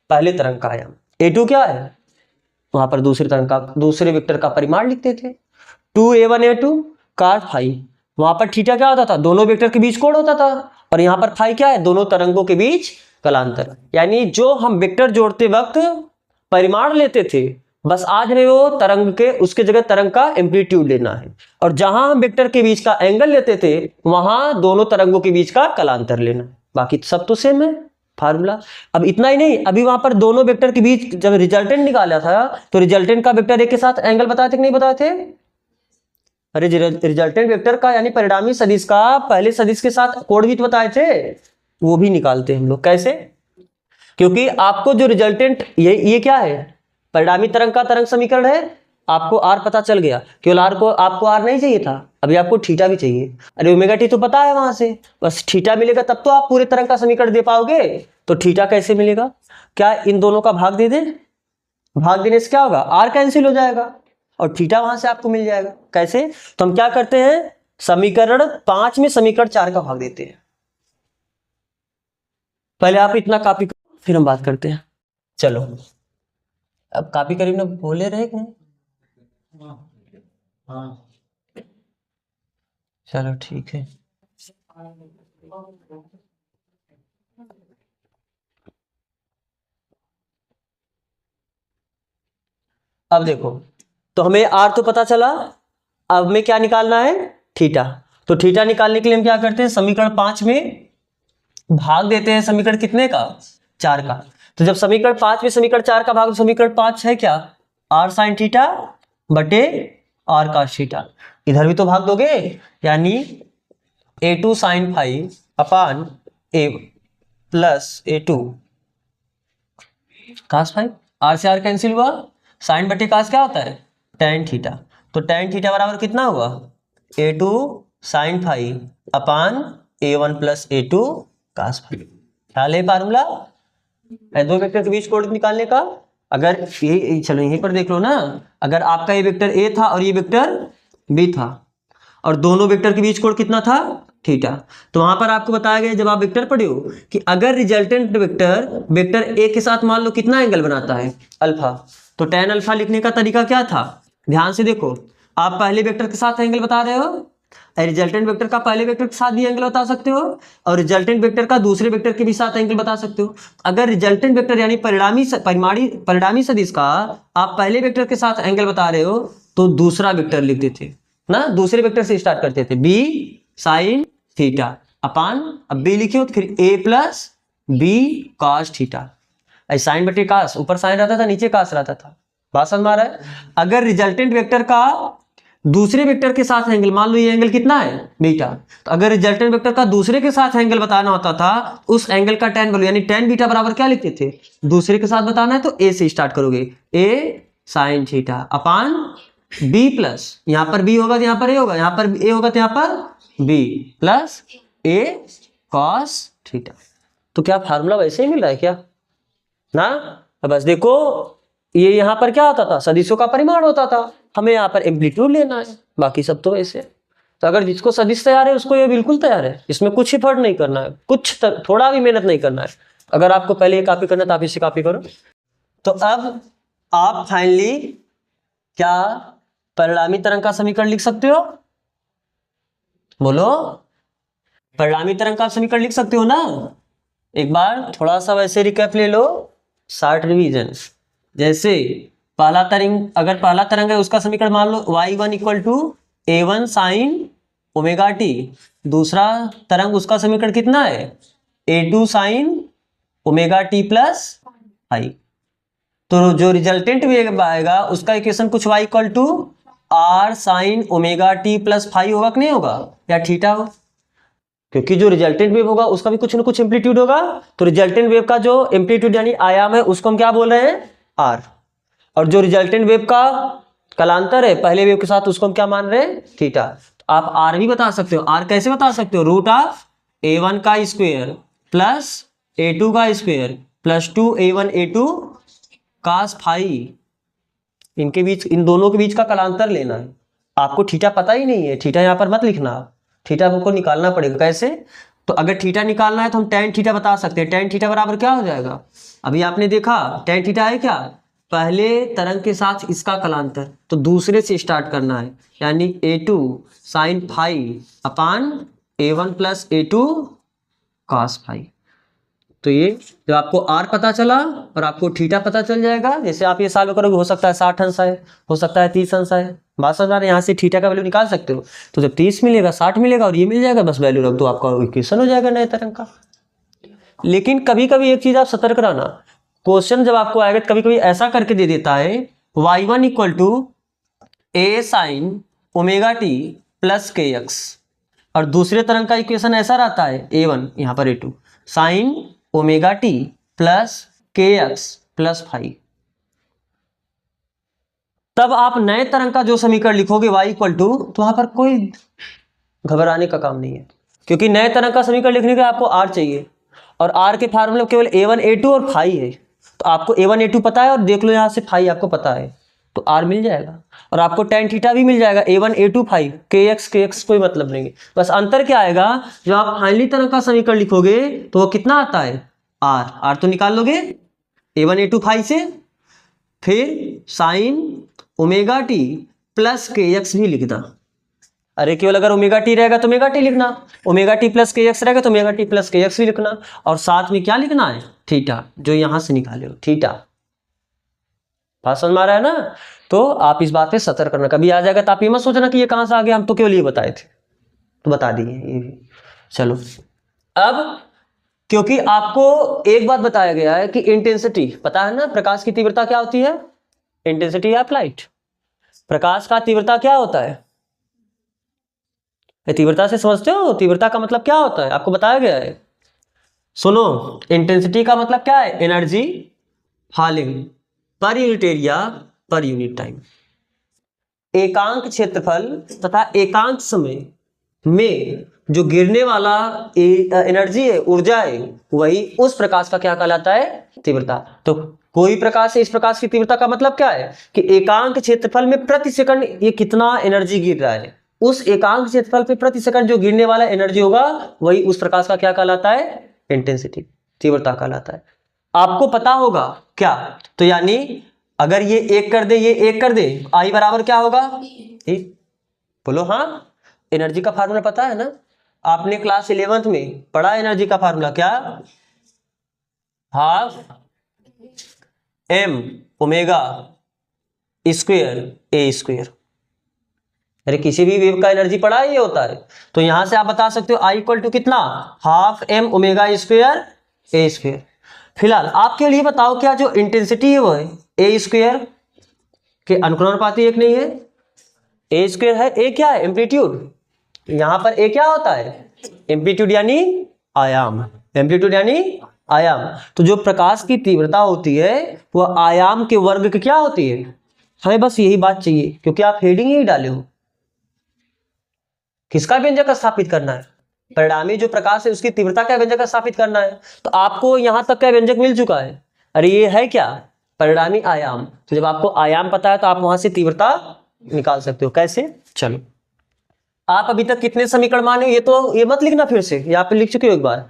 पहले तरंग का आयाम, a2 क्या है, वहां पर दूसरे तरंग का, दूसरे वेक्टर का परिमाण लिखते थे, 2a1 a2 cos फाई, वहां पर थीटा क्या होता था, दोनों वेक्टर के बीच कोण होता था, और यहाँ पर फाई क्या है, दोनों तरंगों के बीच कलांतर। यानी जो हम वेक्टर जोड़ते वक्त परिमाण लेते थे, बस आज हमें वो तरंग के, उसके जगह तरंग का एम्पलीट्यूड लेना है, और जहां हम वेक्टर के बीच का एंगल लेते थे वहां दोनों तरंगों के बीच का कलांतर लेना है, बाकी सब तो सेम है फार्मूला। अब इतना ही नहीं, अभी वहां पर दोनों वेक्टर के बीच जब रिजल्टेंट निकाला था तो रिजल्टेंट का वेक्टर एक के साथ एंगल बताए थे कि नहीं बताए थे, अरे रिजल्टेंट वेक्टर का यानी परिणामी सदिश का पहले सदिश के साथ कोण भी तो बताए थे, वो भी निकालते हैं हम लोग। कैसे, क्योंकि आपको जो रिजल्टेंट ये क्या है, परिणामी तरंग का तरंग समीकरण है, आपको आर पता चल गया, केवल आर को, आपको आर नहीं चाहिए था, अभी आपको थीटा भी चाहिए, अरे ओमेगा टी तो पता है वहां से, बस थीटा मिलेगा तब तो आप पूरे तरंग का समीकरण दे पाओगे। तो थीटा कैसे मिलेगा, क्या इन दोनों का भाग दे दे, भाग देने से क्या होगा, आर कैंसिल हो जाएगा और थीटा वहां से आपको मिल जाएगा। कैसे, तो हम क्या करते हैं, समीकरण 5 में समीकरण 4 का भाग देते हैं। पहले आप इतना कॉपी करो फिर हम बात करते हैं। चलो अब कॉपी करीब ना बोले रहे कि नहीं, हाँ चलो ठीक है। अब देखो, तो हमें आर तो पता चला, अब हमें क्या निकालना है, थीटा। तो थीटा निकालने के लिए हम क्या करते हैं, समीकरण 5 में भाग देते हैं, समीकरण कितने का, 4 का। तो जब समीकरण 5 में समीकरण 4 का भाग, तो समीकरण 5 है क्या, आर साइन थीटा बटे आर कॉस थीटा, इधर भी तो भाग दोगे, यानी a2 sine phi upon a plus a2 cos phi, r से आर कैंसिल हुआ, साइन बटे कॉस क्या होता है, tan थीटा, तो tan थीटा बराबर कितना हुआ, a2 sine phi upon a1 plus a2 cos phi. ख्याल है फार्मूला, दो वेक्टर के बीच कोण निकालने का। अगर ये, चलो यहीं पर देख लो ना, अगर आपका ये वेक्टर ए था और ये वेक्टर बी था और दोनों वेक्टर के बीच कोण कितना था, थीटा, तो वहां पर आपको बताया गया जब आप वेक्टर पढ़े हो कि अगर रिजल्टेंट वेक्टर वेक्टर ए के साथ मान लो कितना एंगल बनाता है, अल्फा, तो tan अल्फा लिखने का तरीका क्या था, ध्यान से देखो, आप पहले वेक्टर के साथ एंगल बता रहे हो, रिजल्टेंट वेक्टर का पहले वेक्टर के साथ भी एंगल बता सकते हो और रिजल्टेंट वेक्टर का दूसरे वेक्टर के भी साथ एंगल बता सकते हो। अगर रिजल्टेंट वेक्टर यानी परिणामी सदिश का आप पहले वेक्टर के साथ एंगल बता रहे हो तो दूसरा वेक्टर लिखते थे ना, दूसरे वेक्टर से स्टार्ट करते थे, बी साइन थीटा अपान, अब बी लिखे हो तो फिर A plus B cos theta, sine बटे कास, ऊपर साइन रहता था नीचे कास रहता था। बात समझ में आ रहा है? अगर रिजल्टेंट वेक्टर का दूसरे वेक्टर के साथ एंगल, मान लो ये एंगल कितना है बीटा, तो अगर रिजल्टेंट वेक्टर का दूसरे के साथ एंगल बताना होता था, उस एंगल का tan वैल्यू यानी tan बीटा बराबर क्या लिखते थे, दूसरे के साथ बताना है तो a से स्टार्ट करोगे, a sin theta upon b plus, यहाँ पर b होगा तो यहाँ पर a होगा, यहाँ पर a होगा तो यहाँ पर b plus a cos theta. तो क्या फार्मूला वैसे ही मिल रहा है क्या ना? बस देखो ये यहाँ पर क्या होता था, सदिशों का परिमाण होता था, हमें यहाँ पर एम्पलीट्यूड लेना है, बाकी सब तो ऐसे। तो अगर जिसको सदिश तैयार है उसको ये बिल्कुल तैयार है, इसमें कुछ एफर्ट नहीं करना है, थोड़ा भी मेहनत नहीं करना है। अगर आपको पहले ये कॉपी करना है तो आप इसे कॉपी करो। तो अब आप फाइनली क्या परिणामी तरंग का समीकरण लिख सकते हो? बोलो, परिणामी तरंग का समीकरण लिख सकते हो ना? एक बार थोड़ा सा वैसे रिकैप ले लो, शॉर्ट रिवीजन। जैसे पहला तरंग, अगर पहला तरंग है उसका समीकरण मान लो y1 equal to a1 sine omega T, दूसरा तरंग उसका समीकरण कितना है a2 sine omega T plus आई। तो जो रिजल्टेंट वेव आएगा उसका इक्वेशन कुछ y equal to r sine omega T plus five होगा कि नहीं होगा, या थीटा हो, क्योंकि जो रिजल्टेंट वेव होगा उसका भी कुछ ना कुछ एम्पलीट्यूड होगा। तो रिजल्टेंट वेव का जो एम्पलीट्यूड यानी आयाम है उसको हम क्या बोल रहे हैं, आर, और जो रिजल्टेंट वेव का कलांतर है पहले वेव के साथ उसको हम क्या मान रहे हैं, थीटा। तो आप आर भी बता सकते हो। आर कैसे बता सकते हो, रूट ऑफ a1 का स्क्वायर प्लस a2 का square plus 2a1 a2 cos five, इनके बीच, इन दोनों के बीच का कलांतर लेना है। आपको थीटा पता ही नहीं है, थीटा यहाँ पर मत लिखना, थीटा हमको निकालना पड़ेगा। कैसे? तो अगर थीटा निकालना है तो हम tan थीटा बता सकते हैं। tan थीटा बराबर क्या हो जाएगा, अभी आपने देखा tan थीटा है क्या, पहले तरंग के साथ इसका कलांतर, तो दूसरे से स्टार्ट करना है, यानी a2 sine five upon a1 plus a2 cos five. तो ये जब आपको r पता चला और आपको थीटा पता चल जाएगा, जैसे आप ये सॉल्व करोगे, हो सकता है 60 अंश है, हो सकता है 30 अंश है, बात समझ आ रहा है? यहाँ से थीटा का वैल्यू निकाल सकते हो। तो जब 30 मिलेगा, 60 मिलेगा और ये मिल जाएगा, बस वैल्यू रख दो, आपका इक्वेशन हो जाएगा नए तरंग का। लेकिन कभी कभी एक चीज आप सतर्क रहना, क्वेश्चन जब आपको आएगा कभी कभी ऐसा करके दे देता है y1 equal to a sine omega T plus k x, और दूसरे तरंग का इक्वेशन ऐसा रहता है a1 यहाँ पर a2 sine omega T plus k x plus five. तब आप नए तरंग का जो समीकरण लिखोगे y इक्वल टू, तो वहां पर कोई घबराने का काम नहीं है, क्योंकि नए तरंग का समीकरण लिखने के लिए आपको r चाहिए, और r के फार्मूले केवल a1 a2 और फाइव है। तो आपको a1 a2 पता है, और देख लो यहाँ से फाइव आपको पता है, तो r मिल जाएगा, और आपको tan थीटा भी मिल जाएगा, a1 a2 फाइव, के एक्स कोई मतलब नहीं है। बस अंतर क्या आएगा, जब आप फाइनली तरंग का समीकरण लिखोगे तो वो कितना आता है, r तो निकाल लोगे a1 a2 फाइव से, फिर sign omega T plus k x भी लिखना। अरे केवल अगर ओमेगा टी रहेगा तो ओमेगा टी लिखना, omega T plus k x रहेगा तो omega T plus k x भी लिखना, और साथ में क्या लिखना है, थीटा, जो यहां से निकाले हो थीटा। बात समझ में आ रहा है ना? तो आप इस बात पे सतर्क करना, कभी आ जाएगा तो आप ये मत सोचना कि ये कहां से आ गया, हम तो केवल ये बताए थे, तो बता दिए ये भी। चलो, अब क्योंकि आपको एक बात बताया गया है कि इंटेंसिटी पता है ना, प्रकाश की तीव्रता क्या होती है, इंटेंसिटी ऑफ लाइट। प्रकाश का तीव्रता क्या होता है, तीव्रता से समझते हो, तीव्रता का मतलब क्या होता है आपको बताया गया है। सुनो, इंटेंसिटी का मतलब क्या है, energy falling per unit area per unit time. एकांक क्षेत्रफल तथा एकांक समय में जो गिरने वाला एनर्जी है, ऊर्जा है, वही उस प्रकाश का क्या कहलाता है, तीव्रता। तो कोई प्रकाश है, इस प्रकाश की तीव्रता का मतलब क्या है कि एकांक क्षेत्रफल में प्रति सेकंड ये कितना एनर्जी गिर रहा है, उस एकांक क्षेत्रफल पे प्रति सेकंड जो गिरने वाला एनर्जी होगा वही उस प्रकाश का क्या कहलाता है, इंटेंसिटी, तीव्रता कहलाता है। आपको पता होगा क्या, तो यानी अगर ये एक कर दे, ये एक कर दे, आई बराबर क्या होगा, बोलो हाँ, एनर्जी का फार्मूला पता है ना, आपने क्लास 11th में पढ़ा एनर्जी का फार्मूला, क्या, हाफ m ओमेगा स्क्वायर ए स्क्वायर। अरे किसी भी वेव का एनर्जी पढ़ा ही होता है, तो यहां से आप बता सकते हो I इक्वल टू कितना, हाफ m ओमेगा स्क्वायर ए स्क्वायर। फिलहाल आपके लिए बताओ, क्या जो इंटेंसिटी है वो है ए स्क्वायर के अनुक्रमानुपाती एक नहीं है? ए स्क्वायर है, ए क्या है? एम्पलीट्यूड। यहां पर ए क्या होता है? एम्पलीट्यूड यानी आयाम, एम्पलीट्यूड यानी आयाम। तो जो प्रकाश की तीव्रता होती है वह आयाम के वर्ग की क्या होती है? हमें बस यही बात चाहिए, क्योंकि आप हेडिंग ही डाले हो। किसका व्यंजक स्थापित करना है? परिणामी जो प्रकाश है उसकी तीव्रता का व्यंजक स्थापित करना है। तो आपको यहां तक का व्यंजक मिल चुका है। अरे ये है क्या? परिणामी आयाम। तो जब आपको आयाम पता है तो आप वहां से तीव्रता निकाल सकते हो। कैसे? चलो, आप अभी तक कितने समीकरण माने ये मत लिखना, फिर से यहाँ पे लिख चुके हो एक बार।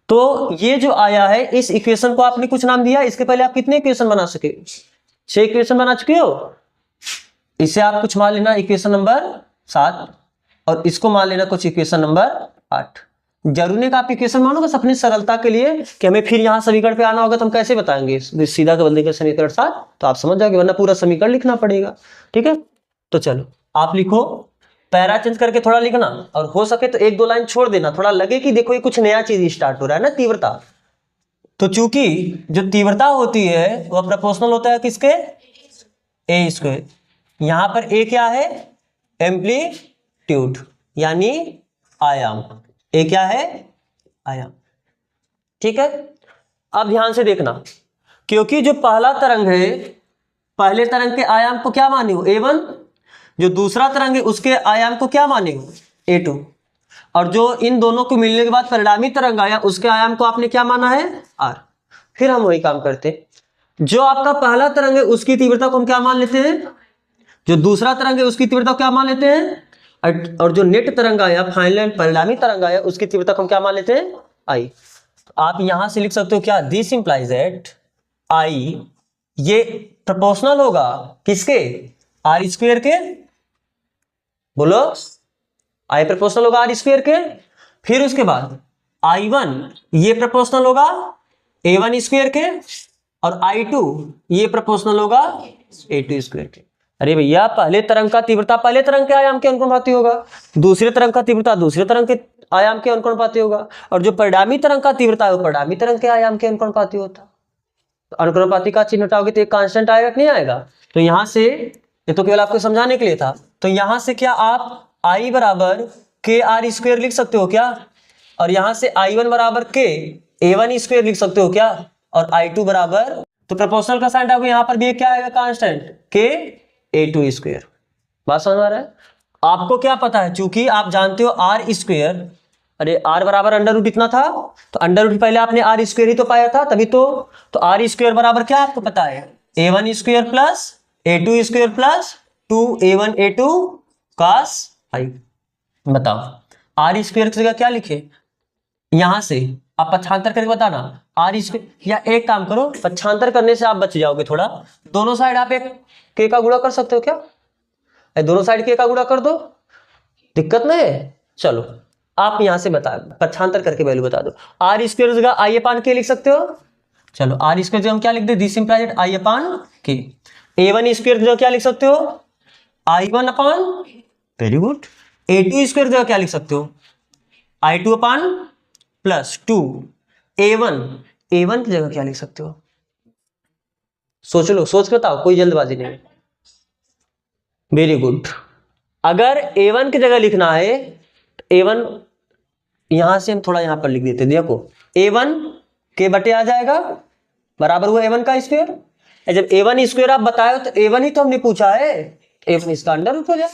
तो ये जो आया है इस इक्वेशन को आपने कुछ नाम दिया। इसके पहले आप कितने इक्वेशन बना सके? 6 इक्वेशन बना चुके हो। इसे आप कुछ मान लेना इक्वेशन नंबर 7 और इसको मान लेना कुछ इक्वेशन नंबर 8। जरूरी नहीं कि आप इक्वेशन मानो, बस अपनी सरलता के लिए कि हमें फिर यहाँ समीकरण पे आना होगा तो हम कैसे बताएंगे सीधा का बंदे का समीकरण 7, तो आप समझ जाओगे, वरना पूरा समीकरण लिखना पड़ेगा। ठीक है, तो चलो आप लिखो, पैरा चेंज करके थोड़ा लिखना, और हो सके तो 1-2 लाइन छोड़ देना, थोड़ा लगे कि देखो ये कुछ नया चीज स्टार्ट हो रहा है ना, तीव्रता। तो चूंकि जो तीव्रता होती है वह प्रोपोर्शनल होता है किसके? ए स्क्वायर। यहां पर ए क्या है? एम्पलीट्यूड यानी आयाम। ए क्या है? आयाम। ठीक है, अब ध्यान से देखना, क्योंकि जो पहला तरंग है, पहले तरंग के आयाम को क्या माने हो? A1। जो दूसरा तरंग है उसके आयाम को क्या माने हो? A2। और जो इन दोनों को मिलने के बाद परिणामी तरंग आया उसके आयाम को आपने क्या माना है? R। फिर हम वही काम करते, जो आपका पहला तरंग है उसकी तीव्रता को हम क्या मान लेते हैं? जो दूसरा तरंग है उसकी तीव्रता को क्या मान लेते हैं? और जो नेट तरंग आया, फाइनल परिणामी तरंग आया, उसकी तीव्रता को हम क्या मान लेते हैं? I। तो आप यहां से लिख सकते हो क्या? दिस इंप्लाइज दैट I ये प्रोपोर्शनल होगा किसके? आर स्क्वायर के। बोलो, आई प्रोपोर्शनल होगा आर स्क्वायर के। फिर उसके बाद I1 ये प्रोपोर्शनल होगा A1 स्क्वायर के, और I2 ये प्रोपोर्शनल होगा A2 स्क्वायर के। अरे भैया, पहले तरंग का तीव्रता पहले तरंग के आयाम के अनुक्रमानुपाती होगा, दूसरे तरंग का तीव्रता दूसरे तरंग के आयाम के अनुक्रमानुपाती होगा, और जो परिणामी तरंग का तीव्रता है वो परिणामी तरंग के आयाम के अनुक्रमानुपाती होता। तो अनुक्रमानुपाती का चिन्ह हटाओगे तो एक कांस्टेंट आएगा कि नहीं आएगा? तो यहां से, ये तो केवल आपको समझाने के लिए था, तो यहां से क्या आप I बराबर के आर स्क्वायर लिख सकते हो क्या? और यहां से I1 बराबर के A1 स्क्वायर लिख सकते हो क्या? और I2 बराबर, तो प्रोपोर्शनल का साइन डालोगे, यहां पर भी क्या आएगा? कांस्टेंट के A2 स्क्वायर। बात समझ आ रहा है? आपको क्या पता है, चूंकि आप जानते हो आर स्क्वायर, अरे आर बराबर अंडर रूट इतना था, तो अंडर रूट पहले आपने आर स्क्वायर ही तो पाया था, तभी तो आर स्क्वायर बराबर क्या आपको पता है? A1 square plus A2 square plus 2A1 A2 cos five. बताओ आर स्क्वायर की जगह क्या लिखे? यहां से आप पक्षांतर करके बताना आर स्क्वायर, या एक काम करो, पक्षांतर करने से आप बच जाओगे थोड़ा, दोनों साइड आप एक के का गुणा कर सकते हो क्या? दोनों साइड के का गुणा कर दो, दिक्कत नहीं है। चलो आप यहां से बता, पक्षांतर करके वैल्यू बता दो। आर स्क्वायर जगह आई अपान के लिख सकते हो। चलो आर स्क्वायर जगह हम क्या लिख दे? दिस इंप्लाइज आई अपान के। A1 स्क्वायर जगह क्या लिख सकते हो? I1 अपान, वेरी गुड। A2 स्क्वायर जगह क्या लिख सकते हो? I2 अपान प्लस 2 A1 की जगह क्या लिख सकते हो? सोच लो, सोच के बताओ, कोई जल्दबाजी नहीं। Very good. अगर A1 की जगह लिखना है तो A1 यहां से हम थोड़ा यहां पर लिख देते, देखो A1 के बटे आ जाएगा बराबर हुआ A1 का स्क्वायर। जब A1 स्क्वायर आप बताए तो A1 ही तो हमने पूछा है, A1 इसका अंडर रूट हो जाए।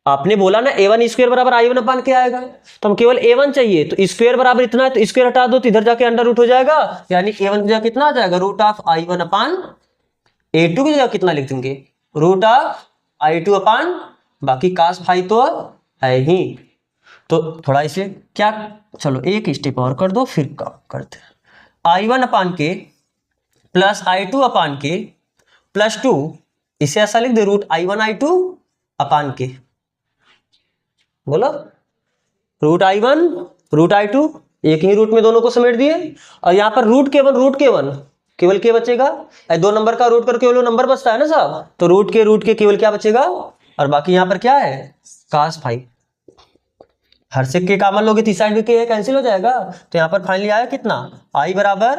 आपने बोला ना A1 स्क्वायर बराबर I1 अपान क्या आएगा, तो हम केवल A1 चाहिए, तो स्क्वायर बराबर इतना है तो स्क्वायर हटा दो तो इधर जाके अंडर रूट हो जाएगा, यानी A1 की जगह कितना आ जाएगा? Root of I1 upon A2 की जगह कितना लिख देंगे? रूट ऑफ I2 अपान, बाकी कास फाई तो है ही, तो थोड़ा इसे क्या, चलो एक स्टेप और कर दो फिर काम करते हैं। I1 अपान के प्लस I2 अपान के प्लस 2, इसे ऐसा लिख दे रूट I1 I2 अपान के। बोलो रूट I1 रूट I2, एक ही रूट में दोनों को समेट दिए, और यहाँ पर रूट के वन केवल के बचेगा, 2 नंबर का रूट करके केवल नंबर बचता है ना साहब, तो रूट के केवल क्या बचेगा, और बाकी यहाँ पर क्या है? कास फाई। हर से के कॉमन लोगे तो इस साइड में के कैंसिल हो जाएगा। तो यहाँ पर फाइनली आया कितना, आई बराबर,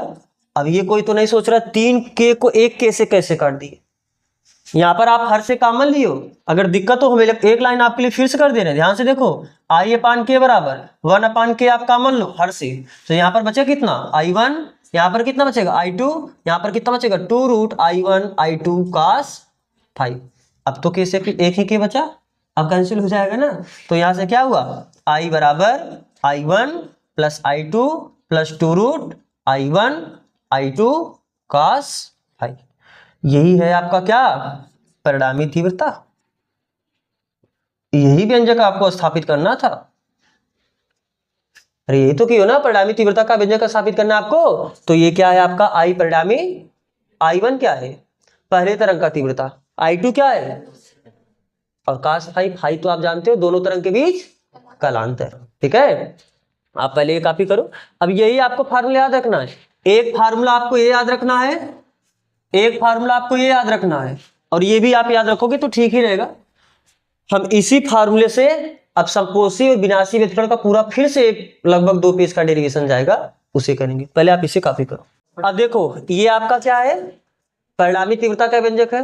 अब ये कोई तो नहीं सोच रहा 3 के को 1 के से कैसे काट दिए। यहाँ पर आप हर से कॉमन लियो, अगर दिक्कत हो हमें एक लाइन आपके लिए फिर से कर दे रहे हैं, ध्यान से देखो, आई अपान के बराबर 1 अपान के आप कॉमन लो हर से, तो यहाँ पर बचे कितना I1, यहाँ पर कितना बचेगा I2, यहाँ पर कितना बचेगा 2 रूट I1 I2 cos 5। अब तो के से एक ही के बचा, अब कैंसिल हो जाएगा ना। तो यहाँ से क्या हुआ, I बराबर I1 plus I2 plus 2 root I1 I2 cos 5। यही है आपका क्या, परिणामी तीव्रता। यही व्यंजक आपको स्थापित करना था। अरे यही तो किया ना, परिणामी तीव्रता का व्यंजक स्थापित करना आपको। तो ये क्या है आपका I परिणामी, I1 क्या है पहले तरंग का तीव्रता, I2 क्या है, और cos 5 तो आप जानते हो दोनों तरंग के बीच कालांतर। ठीक है, आप पहले ये कॉपी करो। अब यही आपको फार्मूला याद रखना है, एक फार्मूला आपको ये याद रखना है, एक फार्मूला आपको ये याद रखना है, और ये भी आप याद रखोगे तो ठीक ही रहेगा। हम इसी फार्मूले से अब संपोषी और विनाशी व्यतिकरण का पूरा फिर से लगभग 2 पेज का डेरिवेशन जाएगा, उसे करेंगे। पहले आप इसे कॉपी करो। अब देखो ये आपका क्या है, परिणामी तीव्रता का व्यंजक है।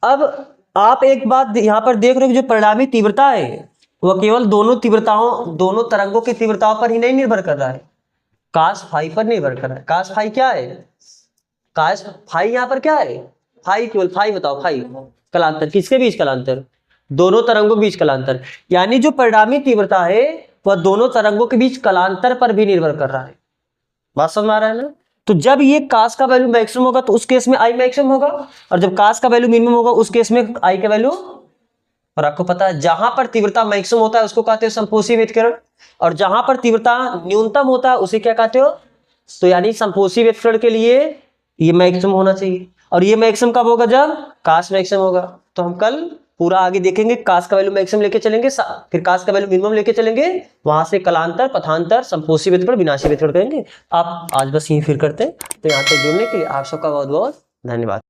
अब आप एक बात यहाँ पर देख रहे हो, जो परिणामी तीव्रता है वह केवल दोनों तीव्रताओं, दोनों तरंगों की तीव्रताओं पर ही नहीं निर्भर कर रहा है, cos 5 पर निर्भर कर रहा है। cos 5 क्या है, cos 5 यहाँ पर क्या है, 5 केवल 5 बताओ, 5 कलांतर, किसके बीच कलांतर, दोनों तरंगों के बीच कलांतर। यानी जो परिणामी तीव्रता है वह दोनों तरंगों के बीच कलांतर पर भी निर्भर कर रहा है। बात समझ में आ रहा है ना। तो जब ये cos का वैल्यू मैक्सिमम होगा तो उस केस में I मैक्सिमम होगा, और जब cos का वैल्यू मिनिमम होगा उस केस में I का वैल्यू। और आपको पता है जहां पर तीव्रता मैक्सिमम होता है उसको कहते हैं संपोषी व्यतिकरण, और जहां पर तीव्रता न्यूनतम होता है उसे क्या कहते हो। तो यानी संपोषी व्यतिकरण के लिए ये मैक्सिमम होना चाहिए, और ये मैक्सिमम कब होगा, जब cos मैक्सिमम होगा। तो हम कल पूरा आगे देखेंगे, cos का वैल्यू मैक्सिमम लेके चलेंगे, फिर cos का वैल्यू मिनिमम लेके चलेंगे, वहां से कलांतर, पथांतर, संपोषी व्यतिकरण, विनाशी व्यतिकरण करेंगे। आप आज बस यही फिर करते हैं। तो यहाँ तक जुड़ने के लिए आप सबका बहुत बहुत धन्यवाद।